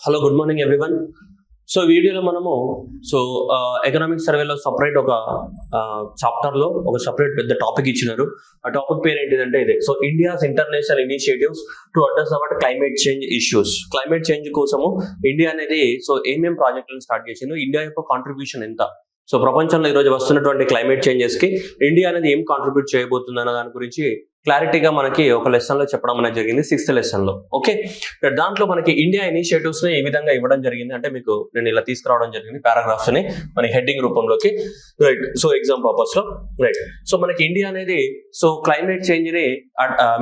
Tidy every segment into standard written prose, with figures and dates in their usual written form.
Hello, good morning everyone. So వీడియోలో మనము economic సర్వేలో సపరేట్ ఒక చాప్టర్లో ఒక సపరేట్ పెద్ద టాపిక్ ఇచ్చినారు. ఆ టాపిక్ పేరు ఏంటిదంటే ఇదే. So India's international initiatives to address about climate change issues. Climate change కోసము ఇండియా అనేది ఏమేం ప్రాజెక్టులను స్టార్ట్ చేసిందో, ఇండియా యొక్క కాంట్రిబ్యూషన్ ఎంత, సో ప్రపంచంలో ఈరోజు వస్తున్నటువంటి క్లైమేట్ చేంజెస్ కి ఇండియా అనేది ఏం కాంట్రిబ్యూట్ చేయబోతుంది అన్న దాని గురించి క్లారిటీగా మనకి ఒక లెసన్ లో చెప్పడం అనేది జరిగింది, 6th లెసన్ లో. ఓకే, దాంట్లో మనకి ఇండియా ఇనిషియేటివ్స్ ని ఏ విధంగా ఇవ్వడం జరిగింది అంటే, మీకు నేను ఇలా తీసుకురావడం జరిగింది పారాగ్రాఫ్స్ ని మన హెడ్డింగ్ రూపంలోకి. రైట్, సో ఎగ్జామ్ పర్పస్ లో. రైట్, సో మనకి ఇండియా అనేది క్లైమేట్ చేంజ్ ని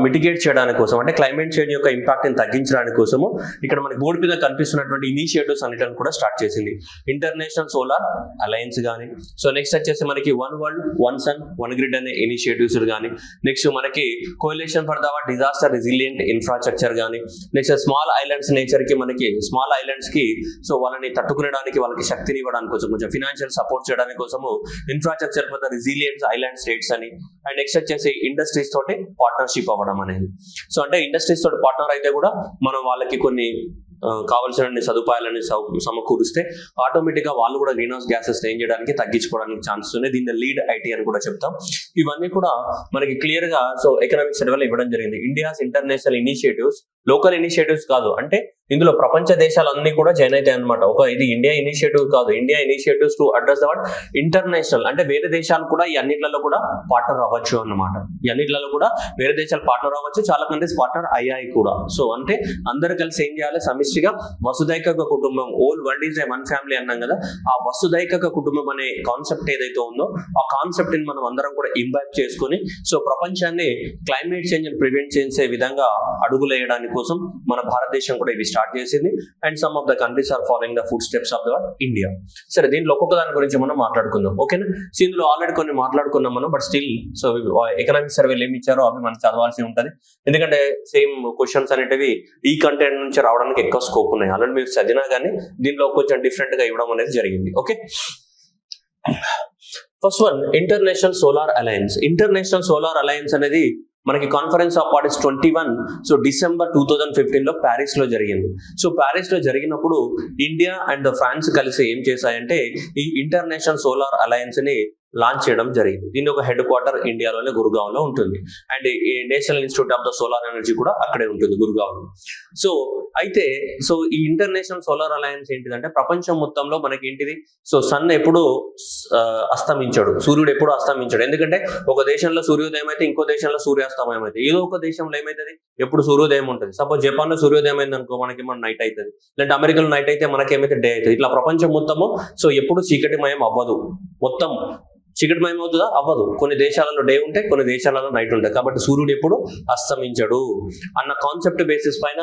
మిటిగేట్ చేయడానికి కోసం, అంటే క్లైమేట్ చేంజ్ యొక్క ఇంపాక్ట్ ని తగ్గించడానికి కోసము ఇక్కడ మనకి బోర్డు మీద కనిపిస్తున్నటువంటి ఇనిషియేటివ్స్ అన్నిటిని కూడా స్టార్ట్ చేసింది. ఇంటర్నేషనల్ సోలార్ అలయన్స్ కానీ, సో నెక్స్ట్ వచ్చేసి మనకి one world one sun one grid అనే ఇనిషియేటివ్స్ కానీ, నెక్స్ట్ మనకి coalition for the disaster resilient infrastructure కానీ, నెక్స్ట్ స్మాల్ ఐలాండ్స్ నేచర్ కి, మనకి స్మాల్ ఐలాండ్స్ కి వాళ్ళని తట్టుకునేడానికి, వాళ్ళకి శక్తిని ఇవ్వడానికి కోసం, కొంచెం ఫినాన్షియల్ సపోర్ట్ చేయడానికి కోసము infrastructure for the resilient island states అని. అండ్ నెక్స్ట్ వచ్చేసి ఇండస్ట్రీస్ తోటి పార్ట్నర్షిప్ అవ్వడం అనేది. సో అంటే ఇండస్ట్రీస్ తోటి పార్ట్నర్ అయితే కూడా మనం వాళ్ళకి కొన్ని కావాల్సిన సదుపాయాలని సమకూరిస్తే ఆటోమేటిక్ గా వాళ్ళు కూడా గ్రీన్ హౌస్ గ్యాసెస్ చేంజ్ చేయడానికి, తగ్గించుకోవడానికి ఛాన్సెస్ ఉన్నాయి. దీన్ని లీడ్ ఐటీ అని కూడా చెప్తాం. ఇవన్నీ కూడా మనకి క్లియర్ గా ఎకనామిక్ సర్వేలో ఇవ్వడం జరిగింది. India's international initiatives, local initiatives కాదు, అంటే ఇందులో ప్రపంచ దేశాలన్నీ కూడా జాయిన్ అవుతాయి అనమాట. ఇది ఇండియా ఇనిషియేటివ్ కాదు, India initiatives to address the international, అంటే వేరే దేశాలు కూడా ఈ అన్నిట్లలో కూడా పార్ట్నర్ అవ్వచ్చు అన్నమాట. ఈ అన్నిట్లలో కూడా వేరే దేశాలు పార్ట్నర్ అవ్వచ్చు, చాలా కంట్రీస్ పార్ట్నర్ అయ్యాయి కూడా. సో అంటే అందరు కలిసి ఏం చేయాలి, సమిష్టిగా వసుదైక కుటుంబం, all world is a one family అన్నాం కదా, ఆ వసుదైక కుటుంబం అనే కాన్సెప్ట్ ఏదైతే ఉందో, ఆ కాన్సెప్ట్ ని మనం అందరం కూడా ఇంబైబ్ చేసుకుని, సో ప్రపంచాన్ని క్లైమేట్ చేంజ్ ని ప్రివెంట్ చేసే విధంగా అడుగులేయడానికి కోసం మన భారతదేశం కూడా ఇవి స్టార్ట్ చేసింది. And some of the countries are following the footsteps of the India. సరే, దీంట్లో ఒక్కొక్క దాని గురించి మనం మాట్లాడుకుందాం. ఓకేనా, సో ఇందులో ఆల్రెడీ కొన్ని మాట్లాడుకున్నాం మనం, బట్ స్టిల్ సో ఎకనామిక్ సర్వేలు ఏమి ఇచ్చారో అవి మనం చదవాల్సి ఉంటుంది. ఎందుకంటే సేమ్ క్వశ్చన్స్ అనేటివి ఈ కంటెంట్ నుంచి రావడానికి ఎక్కువ స్కోప్ ఉన్నాయి. ఆల్రెడీ మీరు చదివినా కానీ దీనిలో కొంచెం డిఫరెంట్ గా ఇవ్వడం అనేది జరిగింది. Okay, first one, international solar alliance. International solar alliance అనేది మనకి కాన్ఫరెన్స్ ఆఫ్ పార్టీస్ 21 డిసెంబర్ 2015 లో ప్యారిస్ లో జరిగింది. సో ప్యారిస్ లో జరిగినప్పుడు ఇండియా అండ్ ఫ్రాన్స్ కలిసి ఏం చేశాయంటే ఈ ఇంటర్నేషనల్ సోలార్ అలయన్స్ ని లాంచ్ చేయడం జరిగింది. దీని ఒక హెడ్ క్వార్టర్ ఇండియాలోనే గురుగావ్ లో ఉంటుంది. అండ్ ఈ national institute of the solar energy కూడా అక్కడే ఉంటుంది గురుగావ్ లో. సో అయితే ఈ ఇంటర్నేషనల్ సోలార్ అలయన్స్ ఏంటిదంటే, ప్రపంచం మొత్తంలో మనకి ఏంటిది, సో సన్ ఎప్పుడు అస్తమించాడు, సూర్యుడు ఎప్పుడు అస్తమించాడు. ఎందుకంటే ఒక దేశంలో సూర్యోదయం అయితే ఇంకో దేశంలో సూర్యాస్తమయం అయితే, ఏదో ఒక దేశంలో ఏమైతుంది, ఎప్పుడు సూర్యోదయం ఉంటుంది. సపోజ్ జపాన్ లో సూర్యోదయం అయింది అనుకో, మనకి నైట్ అవుతుంది. లేదంటే అమెరికాలో నైట్ అయితే మనకేమైతే డే అవుతుంది. ఇట్లా ప్రపంచం మొత్తము ఎప్పుడు చీకటిమయం అవ్వదు. మొత్తం చీకటిమయం అవుతుందా? అవ్వదు. కొన్ని దేశాలలో డే ఉంటాయి, కొన్ని దేశాలలో నైట్ ఉంటాయి. కాబట్టి సూర్యుడు ఎప్పుడు అస్తమించడు అన్న కాన్సెప్ట్ బేసిస్ పైన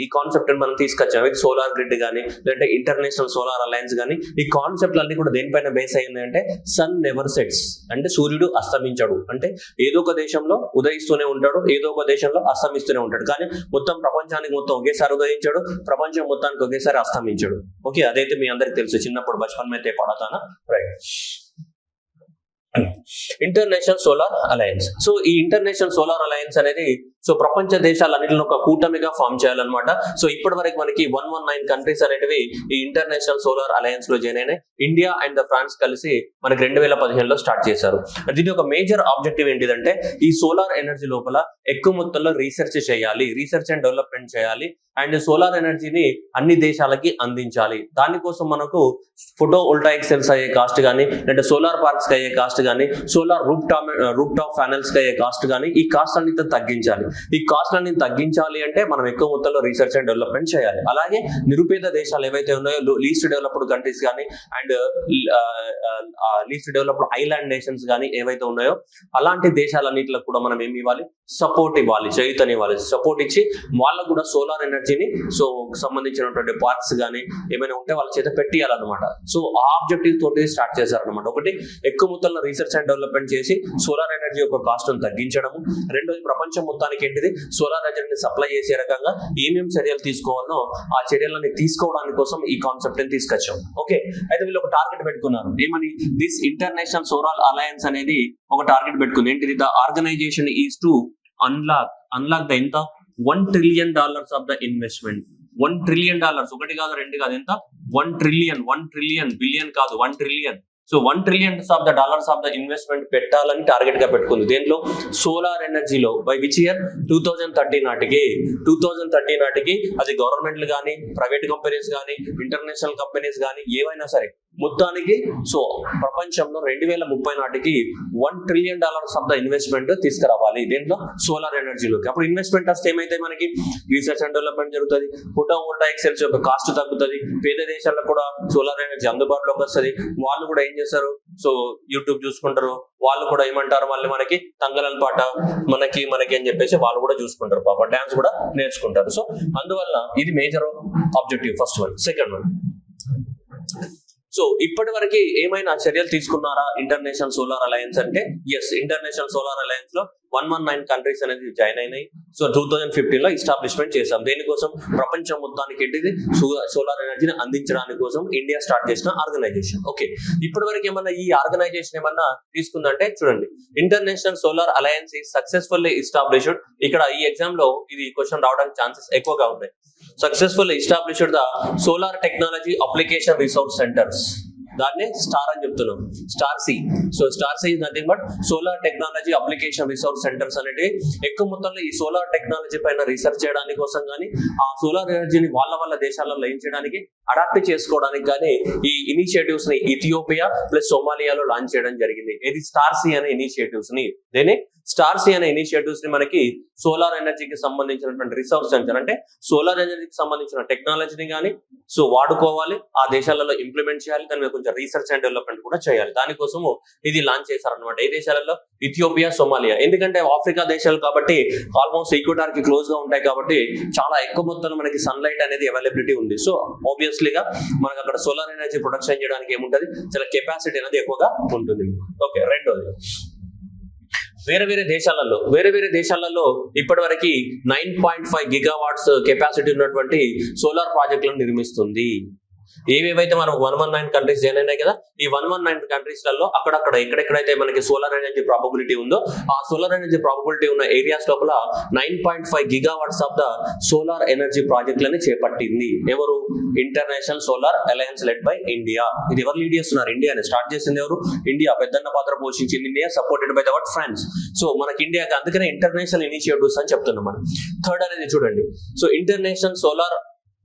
ఈ కాన్సెప్ట్ మనం తీసుకొచ్చాం. ఇది సోలార్ గ్రిడ్ కానీ, లేదంటే ఇంటర్నేషనల్ సోలార్ అలయన్స్ కానీ, ఈ కాన్సెప్ట్ అన్ని కూడా దేనిపైన బేస్ అయ్యింది అంటే, సన్ నెవర్ సెట్స్, అంటే సూర్యుడు అస్తమించడు. అంటే ఏదో ఒక దేశంలో ఉదయిస్తూనే ఉంటాడు, ఏదో ఒక దేశంలో అస్తమిస్తూనే ఉంటాడు. కానీ మొత్తం ప్రపంచానికి మొత్తం ఒకేసారి ఉదయించాడు, ప్రపంచం మొత్తానికి ఒకేసారి అస్తమించాడు. ఓకే, అదైతే మీ అందరికి తెలుసు, చిన్నప్పుడు బచ్పన్ మే తే పడతానా. Right, international solar alliance. So ఈ ఇంటర్నేషనల్ సోలార్ అలయన్స్ అనేది ప్రపంచ దేశాలన్నింటిలో ఒక కూటమిగా ఫామ్ చేయాలన్నమాట. సో ఇప్పటి వరకు మనకి 119 కంట్రీస్ అనేటివి ఈ ఇంటర్నేషనల్ సోలార్ అలయన్స్ లో జాయిన్ అయినాయి. ఇండియా అండ్ ఫ్రాన్స్ కలిసి మనకి 2015 లో స్టార్ట్ చేశారు. దీని ఒక మేజర్ ఆబ్జెక్టివ్ ఏంటిదంటే, ఈ సోలార్ ఎనర్జీ లోపల ఎక్కువ మొత్తంలో రీసెర్చ్ చేయాలి, రీసెర్చ్ అండ్ డెవలప్మెంట్ చేయాలి, అండ్ సోలార్ ఎనర్జీని అన్ని దేశాలకి అందించాలి. దానికోసం మనకు ఫోటో వోల్టాయిక్ సెల్స్ అయ్యే కాస్ట్ కానీ, అంటే సోలార్ పార్క్స్ కి అయ్యే కాస్ట్ కానీ, సోలార్ రూప్ టాప్ ప్యానెల్స్ కి అయ్యే కాస్ట్ కానీ, ఈ కాస్ట్ అన్ని తగ్గించాలి. ఈ కాస్ట్ అన్ని తగ్గించాలి అంటే మనం ఎక్కువ మొత్తంలో రీసెర్చ్ అండ్ డెవలప్మెంట్ చేయాలి. అలాగే నిరుపేద దేశాలు ఏవైతే ఉన్నాయో, లీస్ట్ డెవలప్డ్ కంట్రీస్ కానీ, and least developed island nations కానీ ఏవైతే ఉన్నాయో, అలాంటి దేశాలన్నింటిలో కూడా మనం ఏమి ఇవ్వాలి, సపోర్ట్ ఇవ్వాలి, చేయూతనివ్వాలి. సపోర్ట్ ఇచ్చి వాళ్ళకు కూడా సోలార్ ఎనర్జీని సంబంధించినటువంటి పార్క్స్ కానీ ఏమైనా ఉంటే వాళ్ళ చేత పెట్టియాలన్నమాట. సో ఆ ఆబ్జెక్టివ్ తోటి స్టార్ట్ చేశారనమాట. ఒకటి, ఎక్కువ మొత్తంలో రీసెర్చ్ అండ్ డెవలప్మెంట్ చేసి సోలార్ ఎనర్జీ యొక్క కాస్ట్ తగ్గించడము. రెండోది, ప్రపంచం మొత్తానికి ఏంటిది, సోలార్ ఎనర్జీని సప్లై చేసే రకంగా ఏమేమి చర్యలు తీసుకోవాలో ఆ చర్యలని తీసుకోవడానికి కోసం ఈ కాన్సెప్ట్ ని తీసుకొచ్చాం. ఓకే, అయితే వీళ్ళు ఒక టార్గెట్ పెట్టుకున్నారు. ఏమని, దిస్ ఇంటర్నేషనల్ సోలార్ అలయన్స్ అనేది ఒక టార్గెట్ పెట్టుకుంది. ఏంటిది, the organization is to unlock the ఎంత $1 trillion of the investment. $1 trillion, ఒకటి కాదు రెండు కాదు, ఎంత 1 trillion బిలియన్ కాదు, 1 trillion. So $1 trillion of the investment పెట్టాలని టార్గెట్ గా పెట్టుకుంది. దేంట్లో? సోలార్ ఎనర్జీలో. By which year? 2030 నాటికి అది గవర్నమెంట్లు కానీ, ప్రైవేట్ కంపెనీస్ కానీ, ఇంటర్నేషనల్ కంపెనీస్ కానీ ఏవైనా సరే మొత్తానికి సో ప్రపంచంలో 2030 నాటికి $1 trillion ఆఫ్ ద ఇన్వెస్ట్మెంట్ తీసుకురావాలి దేంట్లో? సోలార్ ఎనర్జీలోకి. అప్పుడు ఇన్వెస్ట్మెంట్ వస్తే ఏమైతే మనకి రీసెర్చ్ అండ్ డెవలప్మెంట్ జరుగుతుంది, ఫోటోవోల్టాయిక్ సెల్స్ యొక్క కాస్ట్ తగ్గుతుంది, పేద దేశాలకు కూడా సోలార్ ఎనర్జీ అందుబాటులోకి వస్తుంది. వాళ్ళు కూడా ఏం చేస్తారు? సో యూట్యూబ్ చూసుకుంటారు, వాళ్ళు కూడా ఏమంటారు మళ్ళీ మనకి తంగలన్ పాట మనకి అని చెప్పేసి వాళ్ళు కూడా చూసుకుంటారు, పాప డాన్స్ కూడా నేర్చుకుంటారు. సో అందువల్ల ఇది major objective, first one. Second one, so ఇప్పటి వరకు ఏమైనా చర్యలు తీసుకున్నారా ఇంటర్నేషనల్ సోలార్ అలయన్స్ అంటే? ఎస్, ఇంటర్నేషనల్ సోలార్ అలయన్స్ లో 119 కంట్రీస్ అనేది జాయిన్ అయినాయి. సో 2015 లో ఎస్టాబ్లిష్మెంట్ చేశాం. దేనికోసం? ప్రపంచం మొత్తానికి ఏంటిది సోలార్ ఎనర్జీని అందించడానికి కోసం ఇండియా స్టార్ట్ చేసిన ఆర్గనైజేషన్. ఓకే, ఇప్పటి వరకు ఏమన్నా ఈ ఆర్గనైజేషన్ ఏమన్నా తీసుకుందంటే చూడండి, international solar alliance is successfully established. ఇక్కడ ఈ ఎగ్జామ్ లో ఇది క్వశ్చన్ రావడానికి ఛాన్సెస్ ఎక్కువగా ఉన్నాయి. Successful established the solar technology application resource centers, దాన్ని స్టార్ అని చెప్తున్నాం, star C. So star C is nothing but solar technology application resource centers అనేవి ఎక్కువ మొత్తంలో ఈ సోలార్ టెక్నాలజీ పైన రీసెర్చ్ చేయడానికి కోసం కానీ, ఆ సోలార్ ఎనర్జీని వాళ్ళ దేశాలలో ఏం చేయడానికి, అడాప్ట్ చేసుకోవడానికి కానీ ఈ ఇనిషియేటివ్స్ ని ఇథియోపియా ప్లస్ సోమాలియాలో లాంచ్ చేయడం జరిగింది. ఇది స్టార్ సి అనే ఇనిషియేటివ్స్ ని, దేని స్టార్ సి అనే ఇనిషియేటివ్స్ ని మనకి సోలార్ ఎనర్జీకి సంబంధించినటువంటి రిసోర్స్ సెంటర్ అంటే సోలార్ ఎనర్జీకి సంబంధించిన టెక్నాలజీని కానీ సో వాడుకోవాలి, ఆ దేశాలలో ఇంప్లిమెంట్ చేయాలి, దాని మీద కొంచెం రీసెర్చ్ అండ్ డెవలప్మెంట్ కూడా చేయాలి. దానికోసము ఇది లాంచ్ చేశారనమాట. ఏ దేశాలలో? Ethiopia, Somalia. ఎందుకంటే ఆఫ్రికా దేశాలు కాబట్టి ఆల్మోస్ట్ ఈక్వెటార్ కి క్లోజ్ గా ఉంటాయి కాబట్టి చాలా ఎక్కువ మొత్తంలో మనకి సన్లైట్ అనేది అవైలబిలిటీ ఉంది. సో ఆబ్వియస్లీగా మనకు అక్కడ సోలార్ ఎనర్జీ ప్రొడక్షన్ చేయడానికి ఏముంటది, చాలా కెపాసిటీ అనేది ఎక్కువగా ఉంటుంది. ఓకే, రెండోది, వేరే వేరే దేశాలలో ఇప్పటి వరకు 9.5 గిగావాట్స్ కెపాసిటీ ఉన్నటువంటి సోలార్ ప్రాజెక్టులను నిర్మిస్తుంది. ఏవేవైతే మనం 119 కంట్రీస్ జాయిన్ అయినాయి కదా, ఈ 119 కంట్రీస్ లలో అక్కడక్కడ ఎక్కడెక్కడైతే మనకి సోలార్ ఎనర్జీ ప్రాబబిలిటీ ఉందో ఆ సోలార్ ఎనర్జీ ప్రాబబిలిటీ ఉన్న ఏరియాస్ లోపల 9.5 gigawatts of the solar energy ప్రాజెక్టులని చేపట్టింది. ఎవరు? International solar alliance led by India. ఇది ఎవరు లీడ్ చేస్తున్నారు? ఇండియానే. స్టార్ట్ చేసింది ఎవరు? ఇండియా. పెద్దన్న పాత్ర పోషించింది India, supported by the France. So మనకి ఇండియాకి అందుకనే ఇంటర్నేషనల్ ఇనిషియేటివ్స్ అని చెప్తున్నాం మనం. థర్డ్ అనేది చూడండి, so international solar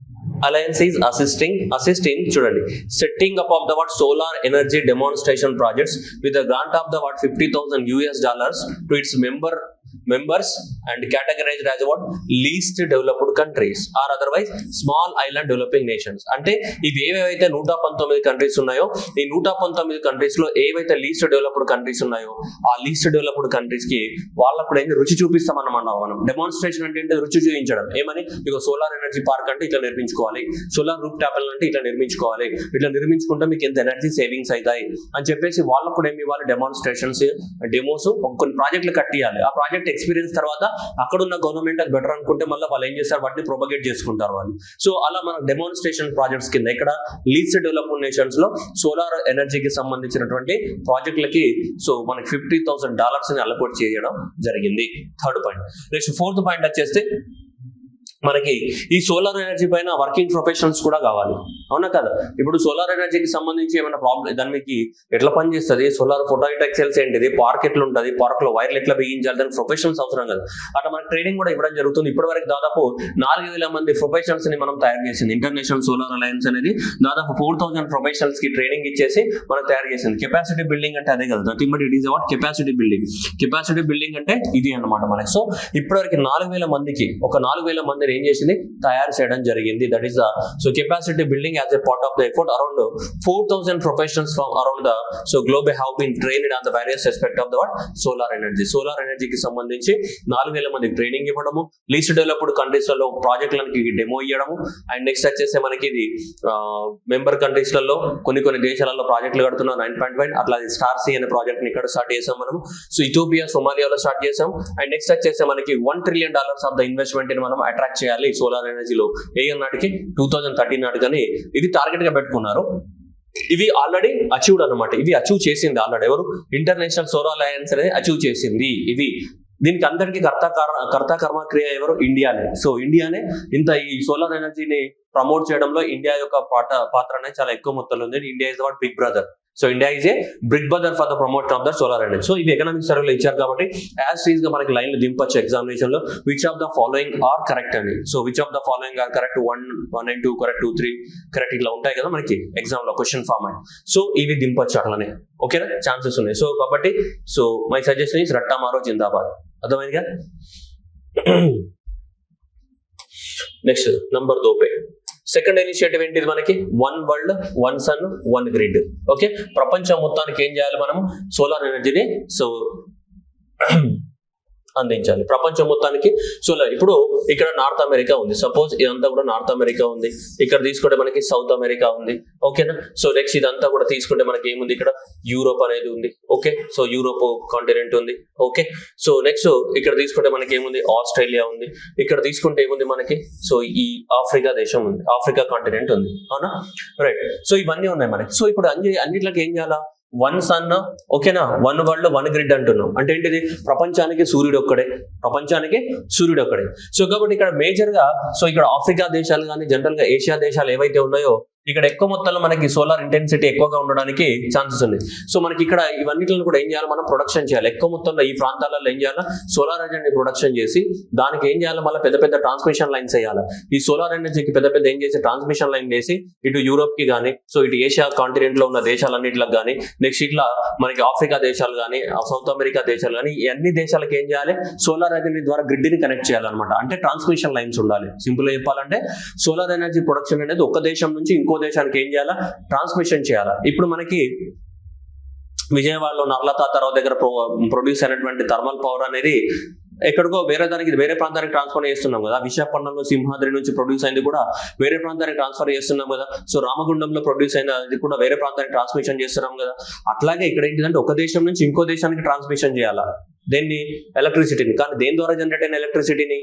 Alliance is assisting చూడండి, setting up of the solar energy demonstration projects with a grant of the $50,000 to its members and categorized as least developed countries or otherwise small island developing nations. అంటే ఇవి ఏవైతే 119 countries ఉన్నాయో ఈ 119 countries లో ఏవైతే least developed countries ఉన్నాయో ఆ least developed countries కి వాళ్ళప్పుడు ఏంటి రుచి చూపిస్తాం అన్నమాట. మనం డెమాన్స్ట్రేషన్ అంటే రుచి చూపించడం. ఏమని? ఇక సోలార్ ఎనర్జీ పార్క్ అంటే ఇట్లా నిర్మించుకోవాలి, సోలార్ రూఫ్ టాప్ అంటే ఇట్లా నిర్మించుకోవాలి, ఇట్లా నిర్మించుకుంటే మీకు ఎంత ఎనర్జీ సేవింగ్స్ అవుతాయి అని చెప్పేసి వాళ్ళకు కూడా ఏమి ఇవ్వాలి? డెమాన్స్ట్రేషన్స్, డెమోస్, కొన్ని ప్రాజెక్టులు కట్టియాలి. ఆ ప్రాజెక్ట్ ఎక్స్పీరియన్స్ తర్వాత అక్కడున్న గవర్నమెంట్ అది బెటర్ అనుకుంటే మళ్ళీ వాళ్ళు ఏం చేస్తారు? వాటిని ప్రొపగేట్ చేసుకుంటారు వాళ్ళు. సో అలా మన డెమాన్స్ట్రేషన్ ప్రాజెక్ట్స్ కింద ఇక్కడ లీస్ట్ డెవలప్డ్ నేషన్స్ లో సోలార్ ఎనర్జీకి సంబంధించినటువంటి ప్రాజెక్టులకి సో మనకి $50,000 అలొకేట్ చేయడం జరిగింది. Third point. Next fourth point వచ్చేస్తే మనకి ఈ సోలార్ ఎనర్జీ పైన వర్కింగ్ ప్రొఫెషనల్స్ కూడా కావాలి, అవునా కదా? ఇప్పుడు సోలార్ ఎనర్జీకి సంబంధించి ఏమైనా ప్రాబ్లం, దానికి ఎట్లా పనిచేస్తుంది, సోలార్ ఫోటోవోల్టాయిక్ సెల్స్ ఏంటిది, పార్క్ ఎట్లా ఉంటుంది, పార్క్ లో వైర్లు ఎట్లా బిగించాలి, దానికి ప్రొఫెషనల్స్ అవసరం కదా. అట్లా మనకి ట్రైనింగ్ కూడా ఇవ్వడం జరుగుతుంది. ఇప్పటి వరకు దాదాపు 4,000 మంది ప్రొఫెషనల్స్ ని మనం తయారు చేసింది. ఇంటర్నేషనల్ సోలార్ అలయన్స్ అనేది దాదాపు 4,000 ప్రొఫెషనల్స్ కి ట్రైనింగ్ ఇచ్చేసి మనం తయారు చేసింది. కెపాసిటీ బిల్డింగ్ అంటే అదే కదా, nothing but it is about capacity building. Capacity building అంటే ఇది అన్నమాట మనకి. సో ఇప్పటివరకు 4,000 మందికి ఒక 4,000 మందిని ఏం చేసింది? తయారు చేయడం జరిగింది. That is the so capacity building as a part of the effort. Around 4,000 professionals from around the so globe have been trained on the various aspect of the solar energy. Solar ఎనర్జీకి సంబంధించి 4,000 మందికి training ఇవ్వడము, least developed countries లలో ప్రాజెక్టులకి demo ఇవ్వడము, and next వచ్చేసి మనకి ఇది member countries లలో కొన్ని దేశాలలో ప్రాజెక్టులు కడుతున్నాం 9.5. అట్లా స్టార్ సి అనే ప్రాజెక్ట్ ని ఇక్కడ స్టార్ట్ చేసాం మనం. సో ఇథియోపియా, సోమాలియాలో స్టార్ట్ చేసాం. అండ్ నెక్స్ట్ వచ్చేసి మనకి $1 trillion ఆఫ్ ద ఇన్వెస్ట్మెంట్ ని మనం అట్రాక్ట్ చేయాలి సోలార్ ఎనర్జీలో. ఏ నాటికి? 2030 నాటికని ఇది టార్గెట్ గా పెట్టుకున్నారు. ఇవి ఆల్రెడీ అచీవ్డ్ అనమాట. ఇవి అచీవ్ చేసింది ఆల్రెడీ ఎవరు? ఇంటర్నేషనల్ సోలార్ అలయన్స్ అనేది అచీవ్ చేసింది. ఇవి దీనికి అందరికీ కర్త కర్మ క్రియ ఎవరు? ఇండియానే. సో ఇండియానే ఇంత ఈ సోలార్ ఎనర్జీని ప్రమోట్ చేయడంలో ఇండియా యొక్క పాత్ర అనేది చాలా ఎక్కువ మొత్తంలో ఉంది. India is what big brother. So India is a big brother for the promotion of the solar energy. So ఇవి ఎకనామిక్ సర్వేలో ఇచ్చారు కాబట్టి యాజ్ ఈజ్ గా మనకి లైన్లు దింపచ్చు ఎగ్జామినేషన్ లో. Which of the following are correct అని. So which of the following are correct, 1 and 2 correct, 2, 3 correct, ఇట్లా ఉంటాయి కదా మనకి ఎగ్జామ్ లో క్వశ్చన్ ఫార్మాట్. సో ఇవి దింపచ్చు అట్లనే. ఓకేనా, ఛాన్సెస్ ఉన్నాయి. సో కాబట్టి సో మై సజెషన్ ఈస్ రట్టా మారో జిందాబాద్. అర్థమైందిగా. నెక్స్ట్ నంబర్ 2 पे సెకండ్ ఇనిషియేటివ్ ఏంటిది మనకి? 1 వరల్డ్ 1 సన్ 1 గ్రిడ్. ఓకే, ప్రపంచం మొత్తానికి ఏం చేయాలి మనం? సోలార్ ఎనర్జీని సో అందించాలి ప్రపంచం మొత్తానికి. సో ఇప్పుడు ఇక్కడ నార్త్ అమెరికా ఉంది, సపోజ్ ఇదంతా కూడా నార్త్ అమెరికా ఉంది. ఇక్కడ తీసుకుంటే మనకి సౌత్ అమెరికా ఉంది. ఓకేనా. సో నెక్స్ట్ ఇదంతా కూడా తీసుకుంటే మనకి ఏముంది? ఇక్కడ యూరోప్ అనేది ఉంది. ఓకే, సో యూరోప్ కాంటినెంట్ ఉంది. ఓకే, సో నెక్స్ట్ ఇక్కడ తీసుకుంటే మనకి ఏముంది? ఆస్ట్రేలియా ఉంది. ఇక్కడ తీసుకుంటే ఏముంది మనకి? సో ఈ ఆఫ్రికా దేశం ఉంది, ఆఫ్రికా కాంటినెంట్ ఉంది. అవునా, రైట్. సో ఇవన్నీ ఉన్నాయి మనకి. సో ఇప్పుడు అన్నిట్లకి ఏం చేయాలా? 1 సన్, ఓకేనా, 1 వరల్డ్ 1 గ్రిడ్ అంటున్నాం. అంటే ఏంటిది? ప్రపంచానికి సూర్యుడు ఒక్కడే, ప్రపంచానికి సూర్యుడు ఒక్కడే. సో కాబట్టి ఇక్కడ మేజర్ గా సో ఇక్కడ ఆఫ్రికా దేశాలు కానీ జనరల్ గా ఏషియా దేశాలు ఏవైతే ఉన్నాయో ఇక్కడ ఎక్కువ మొత్తంలో మనకి సోలార్ ఇంటెన్సిటీ ఎక్కువగా ఉండడానికి ఛాన్సెస్ ఉంది. సో మనకి ఇక్కడ ఇవన్నిటిని కూడా ఏం చేయాలి? మనం ప్రొడక్షన్ చేయాలి ఎక్కువ మొత్తంలో. ఈ ప్రాంతాలలో ఏం చేయాలి? సోలార్ ఎనర్జీని ప్రొడక్షన్ చేసి దానికి ఏం చేయాలి? మళ్ళీ పెద్ద పెద్ద ట్రాన్స్మిషన్ లైన్స్ వేయాలి. ఈ సోలార్ ఎనర్జీకి పెద్ద పెద్ద ఏం చేసి ట్రాన్స్మిషన్ లైన్ వేసి ఇటు యూరోప్ కి కానీ, సో ఇటు ఏషియా కాంటినెంట్ లో ఉన్న దేశాలన్నింటికి కానీ, నెక్స్ట్ ఇట్లా మనకి ఆఫ్రికా దేశాలు కానీ, సౌత్ అమెరికా దేశాలు కానీ, ఈ అన్ని దేశాలకు ఏం చేయాలి? సోలార్ ఎనర్జీ ద్వారా గ్రిడ్ ని కనెక్ట్ చేయాలన్నమాట. అంటే ట్రాన్స్మిషన్ లైన్స్ ఉండాలి. సింపుల్ గా చెప్పాలంటే సోలార్ ఎనర్జీ ప్రొడక్షన్ అనేది ఒక దేశం నుంచి ఇంకో దేశానికి ఏం చేయాలా? ట్రాన్స్మిషన్ చేయాలా. ఇప్పుడు మనకి విజయవాడలో నర్లతాతారావు దగ్గర ప్రొడ్యూస్ అయినటువంటి థర్మల్ పవర్ అనేది ఎక్కడికో వేరే ప్రాంతానికి ట్రాన్స్ఫర్ చేస్తున్నాం కదా. విశాఖపట్నంలో సింహాద్రి నుంచి ప్రొడ్యూస్ అయింది కూడా వేరే ప్రాంతానికి ట్రాన్స్ఫర్ చేస్తున్నాం కదా. సో రామగుండంలో ప్రొడ్యూస్ అయిన అది కూడా వేరే ప్రాంతానికి ట్రాన్స్మిషన్ చేస్తున్నాం కదా. అట్లాగే ఇక్కడ ఏంటిదంటే ఒక దేశం నుంచి ఇంకో దేశానికి ట్రాన్స్మిషన్ చేయాలా దేన్ని? ఎలక్ట్రిసిటీని. కానీ దేని ద్వారా జనరేట్ అయిన ఎలక్ట్రిసిటీని?